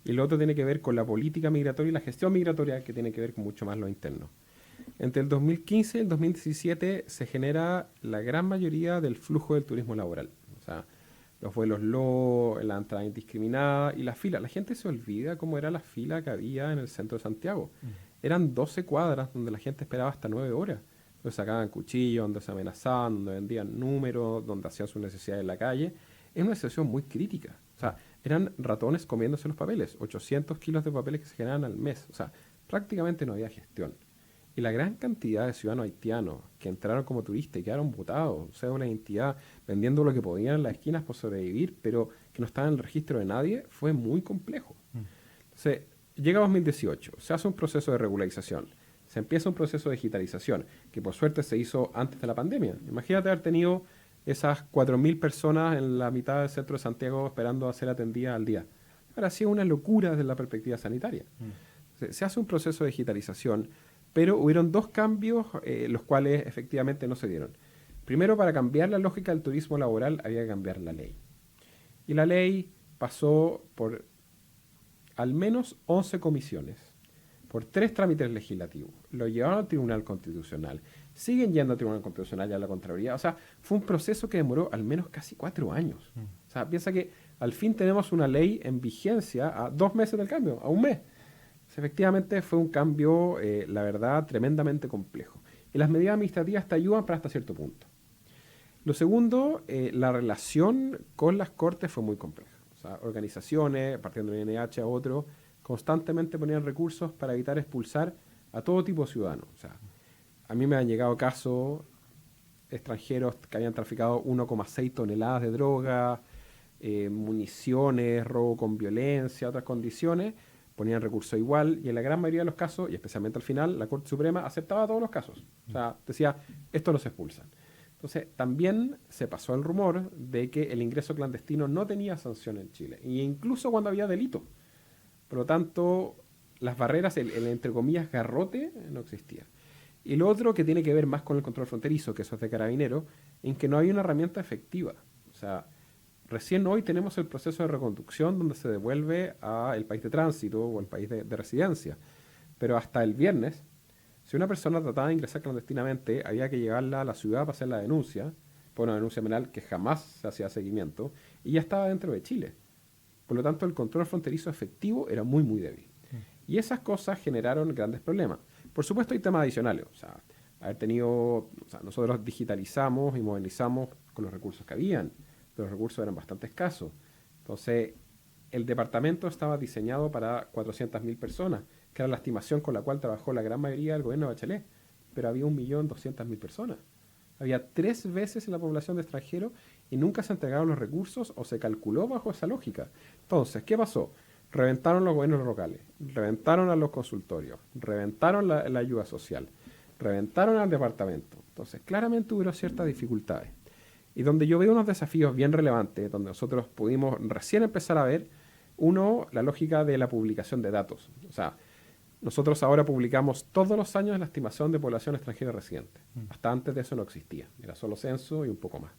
S2: Y lo otro tiene que ver con la política migratoria y la gestión migratoria, que tiene que ver con mucho más lo interno. Entre el 2015 y el 2017 se genera la gran mayoría del flujo del turismo laboral. O sea, los vuelos low, la entrada indiscriminada y las filas. La gente se olvida cómo era la fila que había en el centro de Santiago. Eran 12 cuadras donde la gente esperaba hasta 9 horas. Donde sacaban cuchillos, donde se amenazaban, donde vendían números, donde hacían sus necesidades en la calle. Es una situación muy crítica. O sea, eran ratones comiéndose los papeles. 800 kilos de papeles que se generan al mes. O sea, prácticamente no había gestión. Y la gran cantidad de ciudadanos haitianos que entraron como turistas y quedaron botados, o sea, una identidad vendiendo lo que podían en las esquinas por sobrevivir, pero que no estaba en el registro de nadie, fue muy complejo. Entonces, llega 2018, se hace un proceso de regularización, se empieza un proceso de digitalización, que por suerte se hizo antes de la pandemia. Imagínate haber tenido esas 4.000 personas en la mitad del centro de Santiago esperando a ser atendidas al día. Ahora sí, una locura desde la perspectiva sanitaria. Se hace un proceso de digitalización, pero hubieron dos cambios, los cuales efectivamente no se dieron. Primero, para cambiar la lógica del turismo laboral había que cambiar la ley. Y la ley pasó por al menos 11 comisiones, por 3 trámites legislativos. Lo llevaron al Tribunal Constitucional. Siguen yendo al Tribunal Constitucional y a la Contraloría. O sea, fue un proceso que demoró al menos casi 4 años. O sea, piensa que al fin tenemos una ley en vigencia a 2 meses del cambio, a 1 mes. Efectivamente fue un cambio, la verdad, tremendamente complejo. Y las medidas administrativas te ayudan para hasta cierto punto. Lo segundo, la relación con las cortes fue muy compleja. O sea, organizaciones, partiendo de INH a otros, constantemente ponían recursos para evitar expulsar a todo tipo de ciudadanos. O sea, a mí me han llegado casos extranjeros que habían traficado 1,6 toneladas de droga, municiones, robo con violencia, otras condiciones. Ponían recurso igual y en la gran mayoría de los casos, y especialmente al final, la Corte Suprema aceptaba todos los casos. O sea, decía, esto no se expulsan. Entonces, también se pasó el rumor de que el ingreso clandestino no tenía sanción en Chile, e incluso cuando había delito. Por lo tanto, las barreras, el entre comillas garrote, no existía. Y lo otro que tiene que ver más con el control fronterizo, que eso es de Carabineros, en que no hay una herramienta efectiva. O sea, recién hoy tenemos el proceso de reconducción donde se devuelve al país de tránsito o al país de residencia. Pero hasta el viernes, si una persona trataba de ingresar clandestinamente, había que llevarla a la ciudad para hacer la denuncia, por una denuncia penal que jamás se hacía seguimiento, y ya estaba dentro de Chile. Por lo tanto, el control fronterizo efectivo era muy, muy débil. Y esas cosas generaron grandes problemas. Por supuesto, hay temas adicionales. O sea, nosotros digitalizamos y movilizamos con los recursos que habían. pero los recursos eran bastante escasos. Entonces, el departamento estaba diseñado para 400.000 personas, que era la estimación con la cual trabajó la gran mayoría del gobierno de Bachelet, pero había 1.200.000 personas. Había 3 veces la población de extranjeros y nunca se entregaron los recursos o se calculó bajo esa lógica. Entonces, ¿qué pasó? Reventaron los gobiernos locales, reventaron a los consultorios, reventaron la ayuda social, reventaron al departamento. Entonces, claramente hubo ciertas dificultades. Y donde yo veo unos desafíos bien relevantes, donde nosotros pudimos recién empezar a ver, uno, la lógica de la publicación de datos. O sea, nosotros ahora publicamos todos los años la estimación de población extranjera residente. Hasta antes de eso no existía. Era solo censo y un poco más.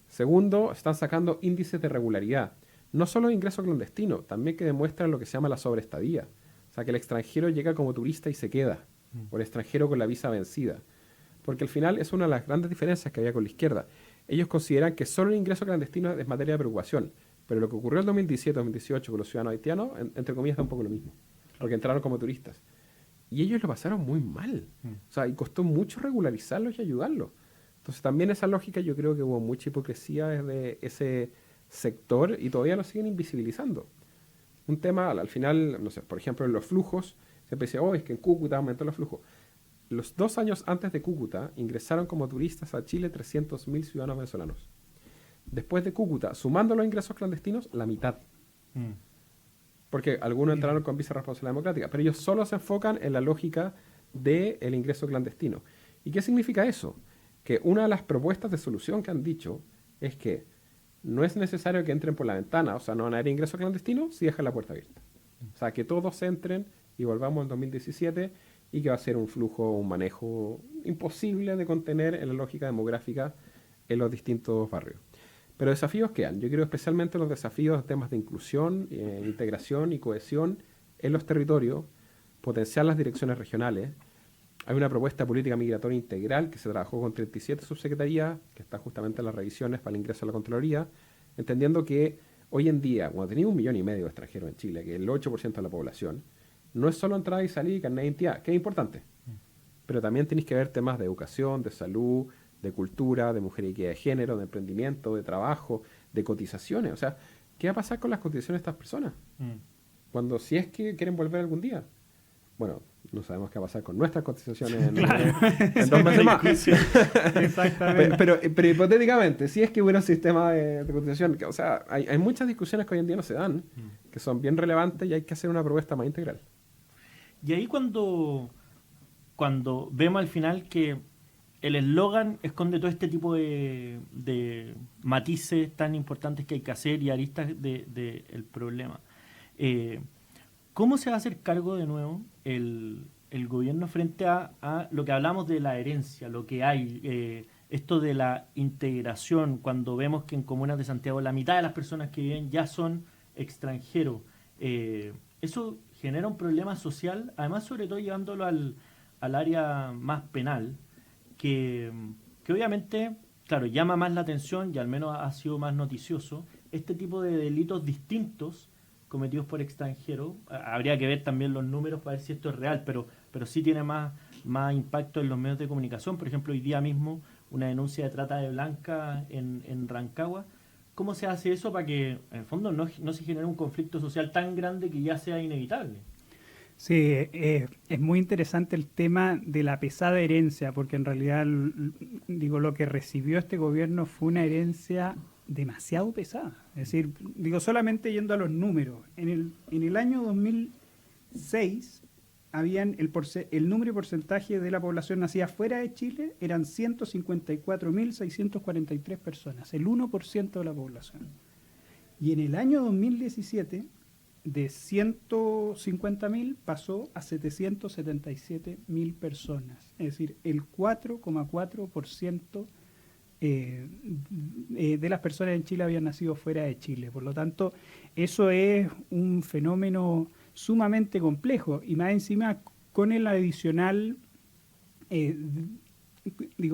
S2: Segundo, están sacando índices de regularidad. No solo de ingreso clandestino, también que demuestran lo que se llama la sobreestadía. O sea, que el extranjero llega como turista y se queda. O el extranjero con la visa vencida. Porque al final es una de las grandes diferencias que había con la izquierda. Ellos consideran que solo el ingreso clandestino es materia de preocupación. Pero lo que ocurrió en 2017-2018 con los ciudadanos haitianos, entre comillas, da un poco lo mismo. Porque entraron como turistas. Y ellos lo pasaron muy mal. O sea, y costó mucho regularizarlos y ayudarlos. Entonces también esa lógica, yo creo que hubo mucha hipocresía desde ese sector y todavía lo siguen invisibilizando. Un tema, al final, no sé, por ejemplo, en los flujos, siempre decía, es que en Cúcuta aumentó los flujos. Los 2 años antes de Cúcuta ingresaron como turistas a Chile 300.000 ciudadanos venezolanos. Después de Cúcuta, sumando los ingresos clandestinos, la mitad. Porque algunos entraron con visa de responsabilidad democrática, pero ellos solo se enfocan en la lógica del ingreso clandestino. ¿Y qué significa eso? Que una de las propuestas de solución que han dicho es que no es necesario que entren por la ventana, o sea, no van a haber ingreso clandestino si dejan la puerta abierta. O sea, que todos entren y volvamos en 2017 y que va a ser un flujo, un manejo imposible de contener en la lógica demográfica en los distintos barrios. Pero desafíos quedan. Yo creo especialmente los desafíos de temas de inclusión, integración y cohesión en los territorios, potenciar las direcciones regionales. Hay una propuesta de política migratoria integral que se trabajó con 37 subsecretarías, que está justamente en las revisiones para el ingreso a la Contraloría, entendiendo que hoy en día, cuando tenemos 1,5 millones de extranjeros en Chile, que es el 8% de la población, no es solo entrada y salida y carnet de identidad, que es importante, pero también tenéis que ver temas de educación, de salud, de cultura, de mujer y equidad de género, de emprendimiento, de trabajo, de cotizaciones. O sea, ¿qué va a pasar con las cotizaciones de estas personas? Cuando, si es que quieren volver algún día. Bueno, no sabemos qué va a pasar con nuestras cotizaciones en 2 meses más.
S3: Exactamente.
S2: pero hipotéticamente, si es que hubiera un sistema de cotización, o sea, hay muchas discusiones que hoy en día no se dan, que son bien relevantes y hay que hacer una propuesta más integral.
S1: Y ahí cuando vemos al final que el eslogan esconde todo este tipo de matices tan importantes que hay que hacer y aristas del problema. ¿Cómo se va a hacer cargo de nuevo el gobierno frente a lo que hablamos de la herencia, lo que hay, esto de la integración, cuando vemos que en comunas de Santiago la mitad de las personas que viven ya son extranjeros? Eso genera un problema social, además sobre todo llevándolo al área más penal, que obviamente, claro, llama más la atención y al menos ha sido más noticioso este tipo de delitos distintos cometidos por extranjeros. Habría que ver también los números para ver si esto es real, pero sí tiene más impacto en los medios de comunicación. Por ejemplo, hoy día mismo una denuncia de trata de blancas en Rancagua. ¿Cómo se hace eso para que en el fondo no se genere un conflicto social tan grande que ya sea inevitable?
S3: Sí, es muy interesante el tema de la pesada herencia, porque en realidad, digo, lo que recibió este gobierno fue una herencia demasiado pesada. Es decir, digo, solamente yendo a los números, en el año 2006 habían el número y porcentaje de la población nacida fuera de Chile eran 154.643 personas, el 1% de la población. Y en el año 2017 de 150.000 pasó a 777.000 personas, es decir, el 4,4% de las personas en Chile habían nacido fuera de Chile. Por lo tanto, eso es un fenómeno sumamente complejo y más encima con el adicional,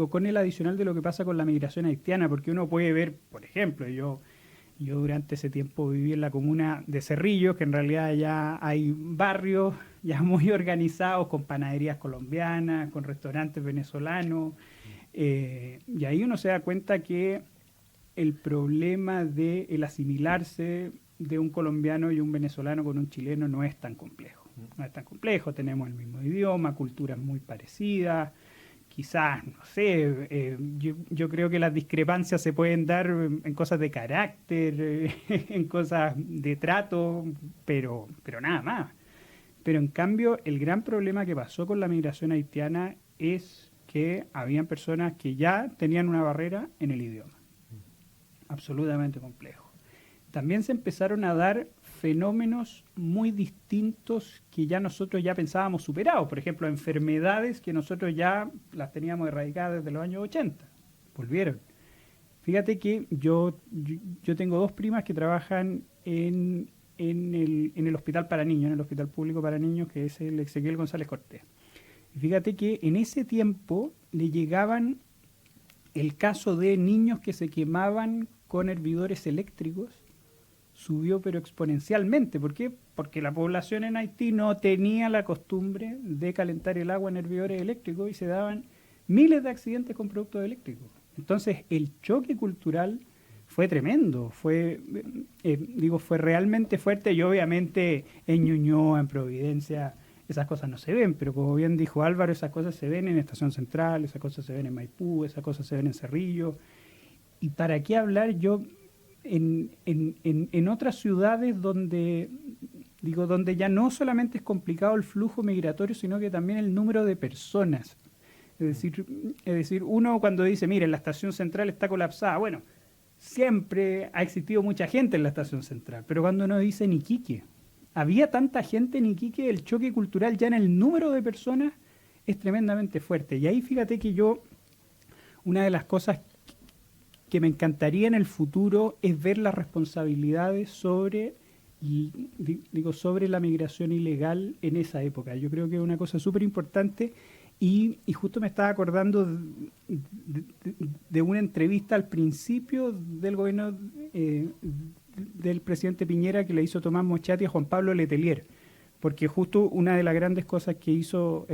S3: con el adicional de lo que pasa con la migración haitiana, porque uno puede ver, por ejemplo, yo durante ese tiempo viví en la comuna de Cerrillos, que en realidad ya hay barrios ya muy organizados con panaderías colombianas, con restaurantes venezolanos, y ahí uno se da cuenta que el problema de el asimilarse de un colombiano y un venezolano con un chileno no es tan complejo. No es tan complejo, tenemos el mismo idioma, culturas muy parecidas, quizás, no sé, yo creo que las discrepancias se pueden dar en cosas de carácter, en cosas de trato, pero nada más. Pero en cambio, el gran problema que pasó con la migración haitiana es que habían personas que ya tenían una barrera en el idioma. Absolutamente complejo. También se empezaron a dar fenómenos muy distintos que ya nosotros ya pensábamos superados. Por ejemplo, enfermedades que nosotros ya las teníamos erradicadas desde los años 80. Volvieron. Fíjate que yo tengo dos primas que trabajan en el hospital para niños, en el hospital público para niños, que es el Ezequiel González Cortés. Y fíjate que en ese tiempo le llegaban el caso de niños que se quemaban con hervidores eléctricos, subió pero exponencialmente. ¿Por qué? Porque la población en Haití no tenía la costumbre de calentar el agua en hervidores eléctricos y se daban miles de accidentes con productos eléctricos. Entonces el choque cultural fue tremendo, fue realmente fuerte, y obviamente en Ñuñoa, en Providencia, esas cosas no se ven, pero como bien dijo Álvaro, esas cosas se ven en Estación Central, esas cosas se ven en Maipú, esas cosas se ven en Cerrillo. Y para qué hablar yo en otras ciudades donde ya no solamente es complicado el flujo migratorio, sino que también el número de personas. Es decir, uno cuando dice, mire, la estación central está colapsada, bueno, siempre ha existido mucha gente en la estación central, pero cuando uno dice en Iquique, había tanta gente en Iquique, el choque cultural ya en el número de personas es tremendamente fuerte. Y ahí fíjate que una de las cosas que me encantaría en el futuro es ver las responsabilidades sobre la migración ilegal en esa época. Yo creo que es una cosa súper importante. Y justo me estaba acordando de una entrevista al principio del gobierno del presidente Piñera que le hizo Tomás Mochati a Juan Pablo Letelier, porque justo una de las grandes cosas que hizo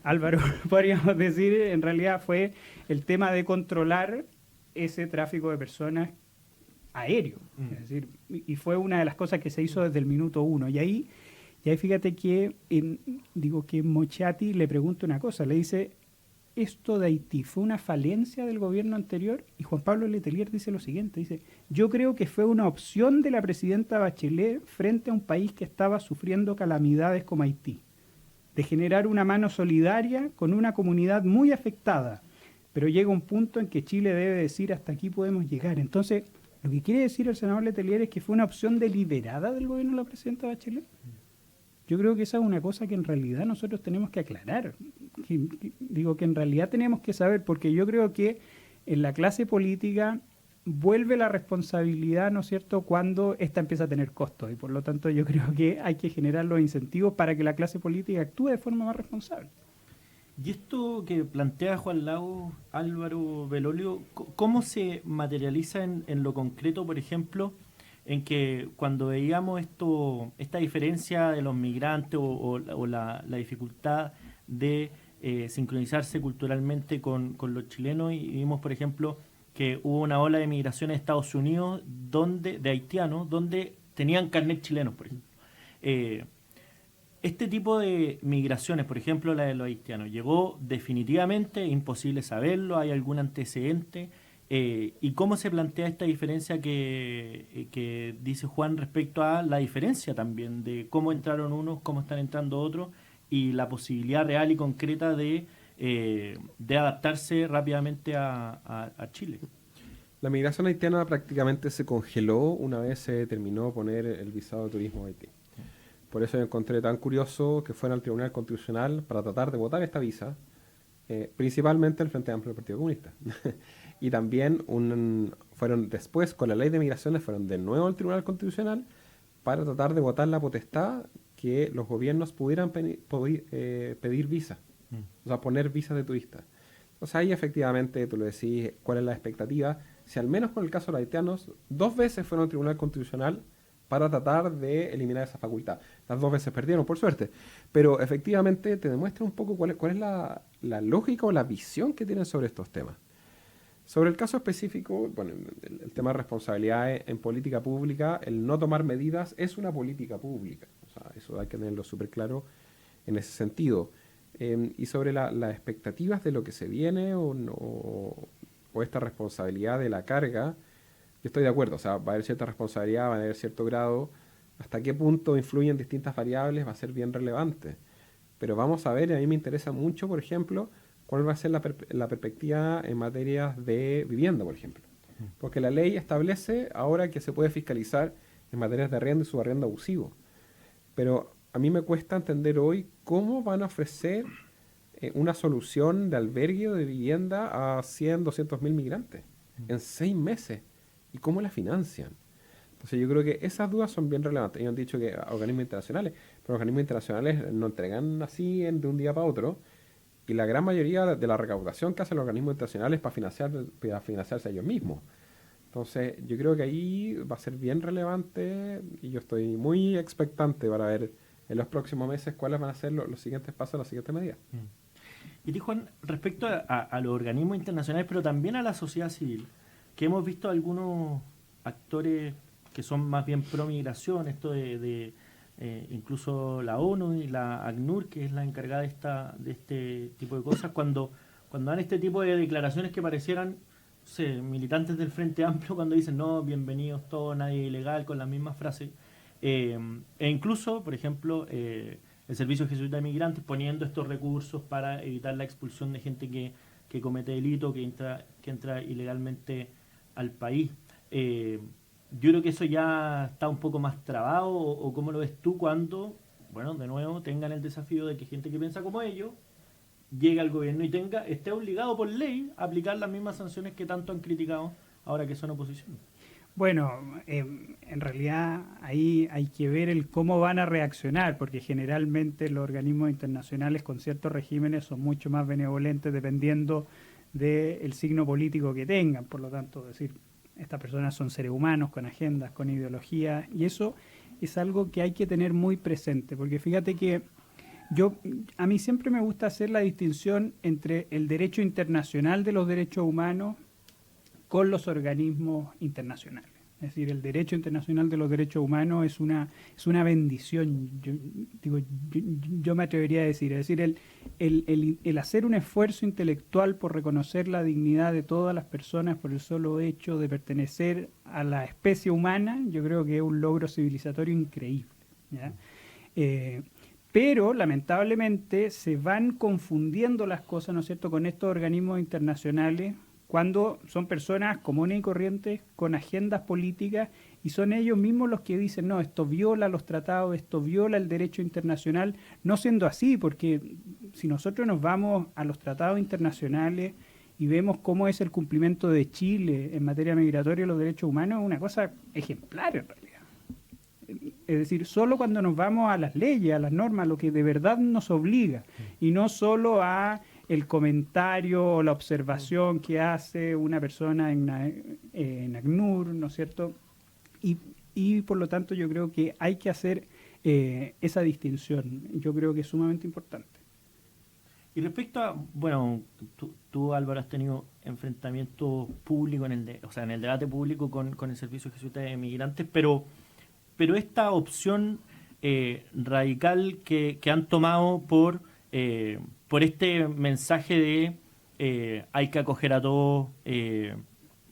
S3: Álvaro, podríamos decir, en realidad fue el tema de controlar ese tráfico de personas aéreo. Es decir, y fue una de las cosas que se hizo desde el minuto uno. Y ahí fíjate que que Mochati le pregunta una cosa, le dice, ¿esto de Haití fue una falencia del gobierno anterior? Y Juan Pablo Letelier dice lo siguiente, dice, yo creo que fue una opción de la presidenta Bachelet frente a un país que estaba sufriendo calamidades como Haití, de generar una mano solidaria con una comunidad muy afectada, pero llega un punto en que Chile debe decir hasta aquí podemos llegar. Entonces, lo que quiere decir el senador Letelier es que fue una opción deliberada del gobierno de la presidenta Bachelet. Yo creo que esa es una cosa que en realidad nosotros tenemos que aclarar. Que en realidad tenemos que saber, porque yo creo que en la clase política vuelve la responsabilidad, ¿no es cierto?, cuando esta empieza a tener costos. Y por lo tanto yo creo que hay que generar los incentivos para que la clase política actúe de forma más responsable.
S1: Y esto que plantea Juan Lagos, Álvaro Belolio, ¿cómo se materializa en lo concreto, por ejemplo, en que cuando veíamos esta diferencia de los migrantes o la dificultad de sincronizarse culturalmente con los chilenos, y vimos, por ejemplo, que hubo una ola de migración a Estados Unidos de haitianos, donde tenían carnet chilenos, por ejemplo. Este tipo de migraciones, por ejemplo la de los haitianos, ¿llegó definitivamente? ¿Imposible saberlo? ¿Hay algún antecedente? ¿Y cómo se plantea esta diferencia que dice Juan respecto a la diferencia también de cómo entraron unos, cómo están entrando otros, y la posibilidad real y concreta de adaptarse rápidamente a Chile?
S2: La migración haitiana prácticamente se congeló una vez se terminó poner el visado de turismo a Haití. Por eso encontré tan curioso que fuera al Tribunal Constitucional para tratar de votar esta visa, principalmente el Frente Amplio del Partido Comunista. Y también fueron después, con la ley de migraciones, fueron de nuevo al Tribunal Constitucional para tratar de votar la potestad que los gobiernos pudieran pedir visa, o sea, poner visas de turistas. O sea, ahí efectivamente, tú lo decís, cuál es la expectativa. Si al menos con el caso de los haitianos, 2 veces fueron al Tribunal Constitucional para tratar de eliminar esa facultad. Las 2 veces perdieron, por suerte. Pero efectivamente te demuestra un poco cuál es la lógica o la visión que tienen sobre estos temas. Sobre el caso específico, bueno, el tema de responsabilidad en política pública, el no tomar medidas es una política pública. O sea, eso hay que tenerlo súper claro en ese sentido. Y sobre las expectativas de lo que se viene o esta responsabilidad de la carga, yo estoy de acuerdo. O sea, va a haber cierta responsabilidad, va a haber cierto grado. Hasta qué punto influyen distintas variables va a ser bien relevante. Pero vamos a ver, y a mí me interesa mucho, por ejemplo, cuál va a ser la perspectiva en materias de vivienda, por ejemplo. Porque la ley establece ahora que se puede fiscalizar en materias de arriendo y subarriendo abusivo. Pero a mí me cuesta entender hoy cómo van a ofrecer una solución de albergue o de vivienda a 100, 200 mil migrantes en 6 meses. ¿Y cómo la financian? Entonces yo creo que esas dudas son bien relevantes. Ellos han dicho que organismos internacionales, pero organismos internacionales no entregan así de un día para otro. Y la gran mayoría de la recaudación que hacen los organismos internacionales es para financiarse ellos mismos. Entonces, yo creo que ahí va a ser bien relevante y yo estoy muy expectante para ver en los próximos meses cuáles van a ser los siguientes pasos, las siguientes medidas.
S1: Y ti, Juan, respecto a los organismos internacionales, pero también a la sociedad civil, que hemos visto algunos actores que son más bien pro migración, esto de incluso la ONU y la ACNUR, que es la encargada de este tipo de cosas, cuando dan este tipo de declaraciones que parecieran, no sé, militantes del Frente Amplio, cuando dicen no, bienvenidos todos, nadie ilegal, con las mismas frases, e incluso, por ejemplo, el Servicio Jesuita de Migrantes poniendo estos recursos para evitar la expulsión de gente que comete delito, que entra ilegalmente al país. Yo creo que eso ya está un poco más trabado, o cómo lo ves tú cuando, bueno, de nuevo, tengan el desafío de que gente que piensa como ellos llegue al gobierno y esté obligado por ley a aplicar las mismas sanciones que tanto han criticado ahora que son oposición.
S3: Bueno, en realidad ahí hay que ver el cómo van a reaccionar, porque generalmente los organismos internacionales con ciertos regímenes son mucho más benevolentes dependiendo del signo político que tengan. Por lo tanto, decir, estas personas son seres humanos con agendas, con ideologías, y eso es algo que hay que tener muy presente, porque fíjate que a mí siempre me gusta hacer la distinción entre el derecho internacional de los derechos humanos con los organismos internacionales. Es decir, el derecho internacional de los derechos humanos es una bendición, yo me atrevería a decir. Es decir, el hacer un esfuerzo intelectual por reconocer la dignidad de todas las personas por el solo hecho de pertenecer a la especie humana, yo creo que es un logro civilizatorio increíble, ¿ya? Pero lamentablemente se van confundiendo las cosas, ¿no es cierto?, con estos organismos internacionales, cuando son personas comunes y corrientes con agendas políticas y son ellos mismos los que dicen, no, esto viola los tratados, esto viola el derecho internacional, no siendo así, porque si nosotros nos vamos a los tratados internacionales y vemos cómo es el cumplimiento de Chile en materia migratoria y los derechos humanos, es una cosa ejemplar en realidad. Es decir, solo cuando nos vamos a las leyes, a las normas, lo que de verdad nos obliga, y no solo a el comentario o la observación que hace una persona en ACNUR, ¿no es cierto? Y por lo tanto yo creo que hay que hacer esa distinción. Yo creo que es sumamente importante.
S1: Y respecto a, bueno, tú Álvaro, has tenido enfrentamientos públicos en el debate público con el Servicio Jesuita de Migrantes, pero esta opción radical que han tomado por este mensaje de hay que acoger a todos,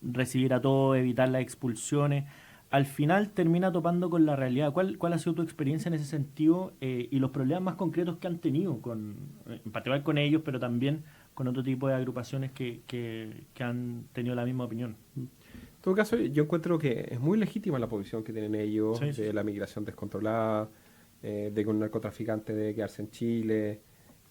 S1: recibir a todos, evitar las expulsiones, al final termina topando con la realidad. ¿Cuál ha sido tu experiencia en ese sentido y los problemas más concretos que han tenido, en particular con ellos, pero también con otro tipo de agrupaciones que han tenido la misma opinión?
S2: En todo caso, yo encuentro que es muy legítima la posición que tienen ellos
S1: Sí, sí.
S2: de la migración descontrolada, de que un narcotraficante debe quedarse en Chile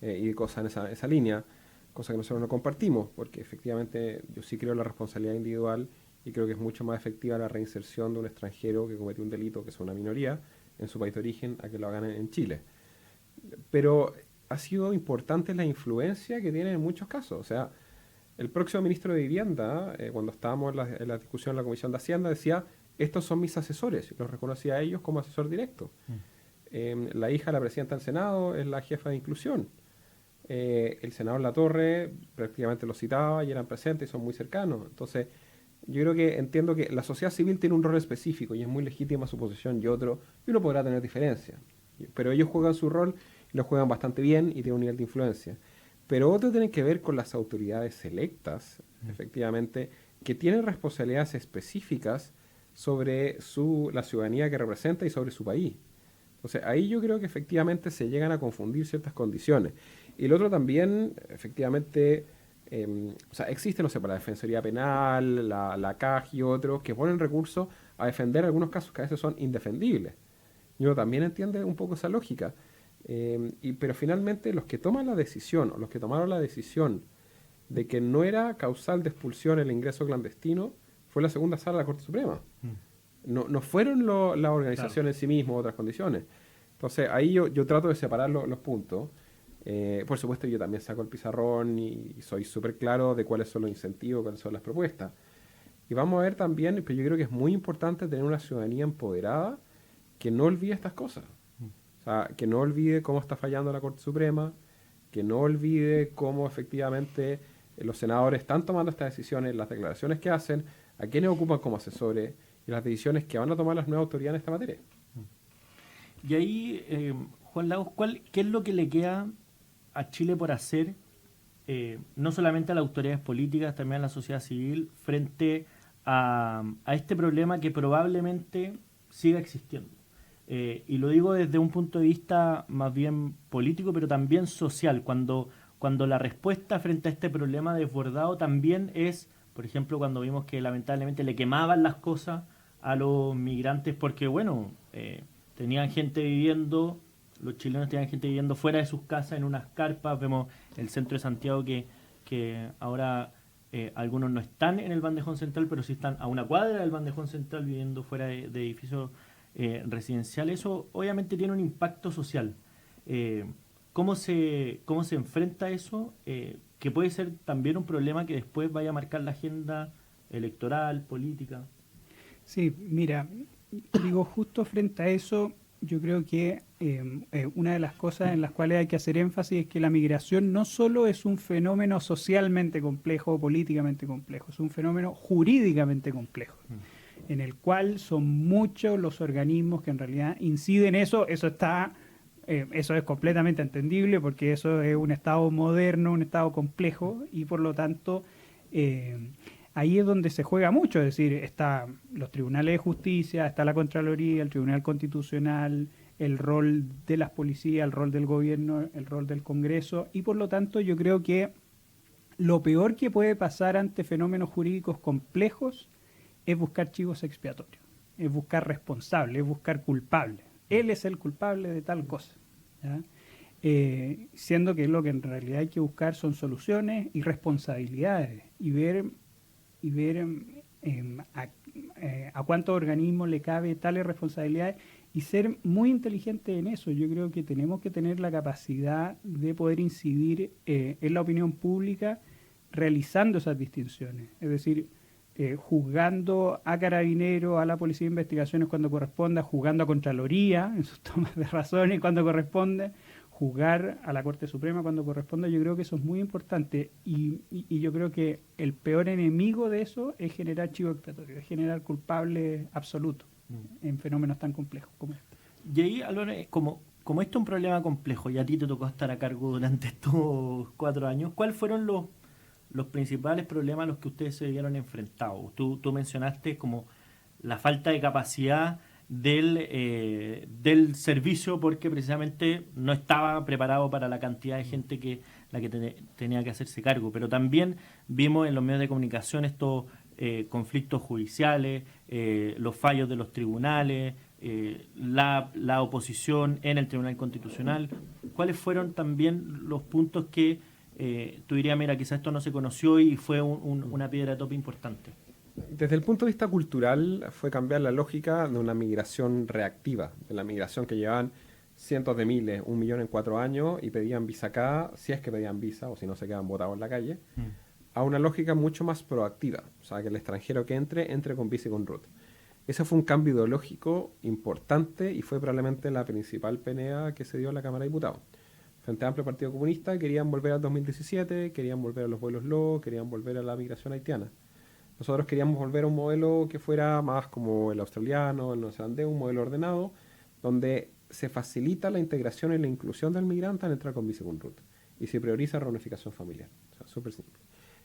S2: y de cosas en esa línea, cosa que nosotros no compartimos, porque efectivamente yo sí creo en la responsabilidad individual y creo que es mucho más efectiva la reinserción de un extranjero que cometió un delito, que es una minoría, en su país de origen, a que lo hagan en Chile. Pero ha sido importante la influencia que tienen en muchos casos. O sea, el próximo ministro de Vivienda, cuando estábamos en la discusión en la Comisión de Hacienda, decía, estos son mis asesores, y los reconocía a ellos como asesor directo. La hija de la presidenta del Senado es la jefa de inclusión. el senador Latorre prácticamente los citaba y eran presentes y son muy cercanos. Entonces, yo creo que entiendo que la sociedad civil tiene un rol específico y es muy legítima su posición y uno podrá tener diferencias. Pero ellos juegan su rol y lo juegan bastante bien y tienen un nivel de influencia. Pero otro tiene que ver con las autoridades electas, efectivamente, que tienen responsabilidades específicas sobre la ciudadanía que representa y sobre su país. Entonces, ahí yo creo que efectivamente se llegan a confundir ciertas condiciones. Y el otro también, efectivamente, o sea, existe, no sé, para la Defensoría Penal, la CAG y otros que ponen recursos a defender algunos casos que a veces son indefendibles. Y uno también entiende un poco esa lógica. Pero finalmente los que toman la decisión, o los que tomaron la decisión de que no era causal de expulsión el ingreso clandestino, fue la segunda sala de la Corte Suprema. No fueron las organizaciones
S1: Claro.
S2: en sí mismas o otras condiciones. Entonces ahí yo trato de separar los puntos. Por supuesto yo también saco el pizarrón y soy súper claro de cuáles son los incentivos, cuáles son las propuestas. Y vamos a ver también, pero yo creo que es muy importante tener una ciudadanía empoderada que no olvide estas cosas. O sea, que no olvide cómo está fallando la Corte Suprema, que no olvide cómo efectivamente los senadores están tomando estas decisiones, las declaraciones que hacen, a quiénes ocupan como asesores y las decisiones que van a tomar las nuevas autoridades en esta materia.
S1: Y ahí, Juan Lagos, ¿qué es lo que le queda a Chile por hacer, no solamente a las autoridades políticas, también a la sociedad civil, frente a este problema que probablemente siga existiendo? Y lo digo desde un punto de vista más bien político, pero también social, cuando la respuesta frente a este problema desbordado también es, por ejemplo, cuando vimos que lamentablemente le quemaban las cosas a los migrantes porque, bueno, tenían gente viviendo, los chilenos tenían gente viviendo fuera de sus casas en unas carpas. Vemos el centro de Santiago que ahora algunos no están en el bandejón central, pero sí están a una cuadra del bandejón central viviendo fuera de edificios residenciales. Eso obviamente tiene un impacto social. ¿Cómo se enfrenta eso? Que puede ser también un problema que después vaya a marcar la agenda electoral, política.
S3: Sí, mira, digo, justo frente a eso, yo creo que una de las cosas en las cuales hay que hacer énfasis es que la migración no solo es un fenómeno socialmente complejo o políticamente complejo, es un fenómeno jurídicamente complejo, en el cual son muchos los organismos que en realidad inciden eso. Eso es completamente entendible porque eso es un Estado moderno, un Estado complejo y por lo tanto ahí es donde se juega mucho. Es decir, está los tribunales de justicia, está la Contraloría, el Tribunal Constitucional, el rol de las policías, el rol del gobierno, el rol del Congreso y por lo tanto yo creo que lo peor que puede pasar ante fenómenos jurídicos complejos es buscar chivos expiatorios, es buscar responsables, es buscar culpables. Él es el culpable de tal cosa, ¿ya? Siendo que lo que en realidad hay que buscar son soluciones y responsabilidades y ver a cuántos organismos le cabe tales responsabilidades y ser muy inteligente en eso. Yo creo que tenemos que tener la capacidad de poder incidir en la opinión pública realizando esas distinciones, es decir, juzgando a Carabineros, a la Policía de Investigaciones cuando corresponda, juzgando a Contraloría en sus tomas de razones cuando corresponde, juzgar a la Corte Suprema cuando corresponda. Yo creo que eso es muy importante y yo creo que el peor enemigo de eso es generar chivo expiatorio, es generar culpables absolutos en fenómenos tan complejos como este.
S1: Y ahí, Álvaro, como esto es un problema complejo y a ti te tocó estar a cargo durante estos 4 años, ¿cuáles fueron los principales problemas a los que ustedes se vieron enfrentados? Tú mencionaste como la falta de capacidad del servicio porque precisamente no estaba preparado para la cantidad de gente que tenía que hacerse cargo, pero también vimos en los medios de comunicación estos conflictos judiciales, los fallos de los tribunales, la oposición en el Tribunal Constitucional. ¿Cuáles fueron también los puntos que tú dirías, mira, quizás esto no se conoció y fue una piedra de tope importante?
S2: Desde el punto de vista cultural fue cambiar la lógica de una migración reactiva, de la migración que llevaban cientos de miles, 1 millón en 4 años y pedían visa acá, si es que pedían visa o si no se quedaban botados en la calle, a una lógica mucho más proactiva, o sea, que el extranjero que entre con visa y con RUT. Ese fue un cambio ideológico importante y fue probablemente la principal pelea que se dio en la Cámara de Diputados. Frente Amplio Partido Comunista querían volver al 2017, querían volver a los vuelos LO, querían volver a la migración haitiana. Nosotros queríamos volver a un modelo que fuera más como el australiano, el neozelandés, un modelo ordenado, donde se facilita la integración y la inclusión del migrante al entrar con visa con RUT y se prioriza reunificación familiar. O sea, súper simple.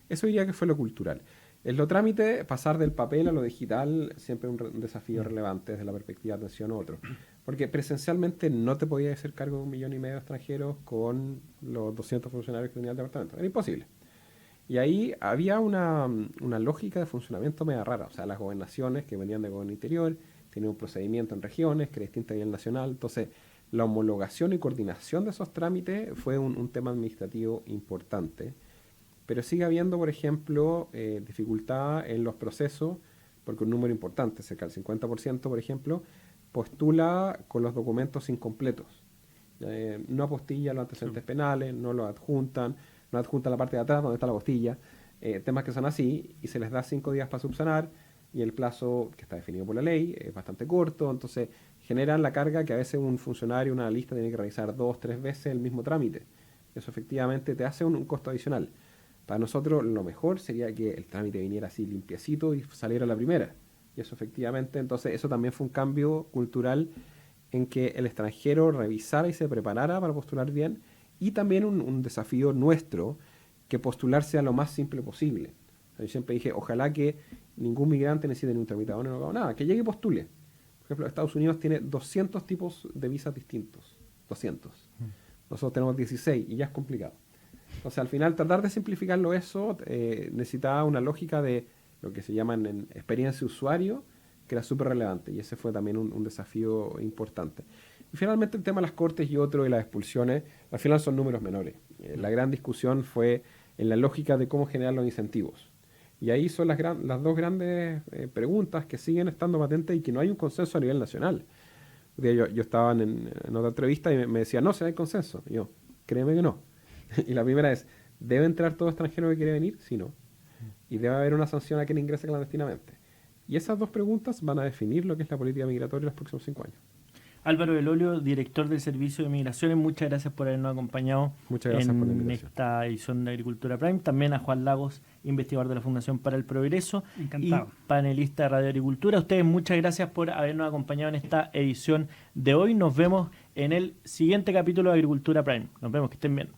S2: Eso diría que fue lo cultural. En lo trámite, pasar del papel a lo digital siempre es un desafío relevante desde la perspectiva de atención a otro. Porque presencialmente no te podías hacer cargo de 1,5 millones de extranjeros con los 200 funcionarios que tenía el departamento. Era imposible. Y ahí había una lógica de funcionamiento media rara. O sea, las gobernaciones que venían de gobierno interior tenían un procedimiento en regiones que era distinto a nivel nacional. Entonces, la homologación y coordinación de esos trámites fue un tema administrativo importante. Pero sigue habiendo, por ejemplo, dificultad en los procesos, porque un número importante, cerca del 50%, por ejemplo, postula con los documentos incompletos. No apostilla los antecedentes penales, no los adjuntan, no adjuntan la parte de atrás donde está la apostilla. Temas que son así, y se les da 5 días para subsanar, y el plazo que está definido por la ley es bastante corto, entonces generan la carga que a veces un funcionario, una analista, tiene que realizar 2, 3 veces el mismo trámite. Eso efectivamente te hace un costo adicional. Para nosotros lo mejor sería que el trámite viniera así limpiecito y saliera a la primera. Y eso efectivamente, entonces eso también fue un cambio cultural en que el extranjero revisara y se preparara para postular bien, y también un desafío nuestro, que postular sea lo más simple posible. O sea, yo siempre dije, ojalá que ningún migrante necesite ni un tramitador ni nada, que llegue y postule. Por ejemplo, Estados Unidos tiene 200 tipos de visas distintos. 200. Nosotros tenemos 16 y ya es complicado. O sea, al final tratar de simplificarlo eso necesitaba una lógica de lo que se llaman en experiencia usuario, que era súper relevante, y ese fue también un desafío importante. Y finalmente el tema de las cortes y otro, y las expulsiones, al final son números menores. La gran discusión fue en la lógica de cómo generar los incentivos. Y ahí son las dos grandes preguntas que siguen estando patentes y que no hay un consenso a nivel nacional. Yo estaba en otra entrevista y me decía, no, si hay consenso. Y yo, créeme que no. Y la primera es, ¿debe entrar todo extranjero que quiere venir? Sí, no. Y debe haber una sanción a quien ingrese clandestinamente. Y esas dos preguntas van a definir lo que es la política migratoria en los próximos 5 años.
S1: Álvaro Del Olio, director del Servicio de Migraciones, muchas gracias por habernos acompañado en esta edición de Agricultura Prime. También a Juan Lagos, investigador de la Fundación para el Progreso.
S3: Encantado.
S1: Y panelista de Radio Agricultura. A ustedes muchas gracias por habernos acompañado en esta edición de hoy. Nos vemos en el siguiente capítulo de Agricultura Prime. Nos vemos, que estén bien.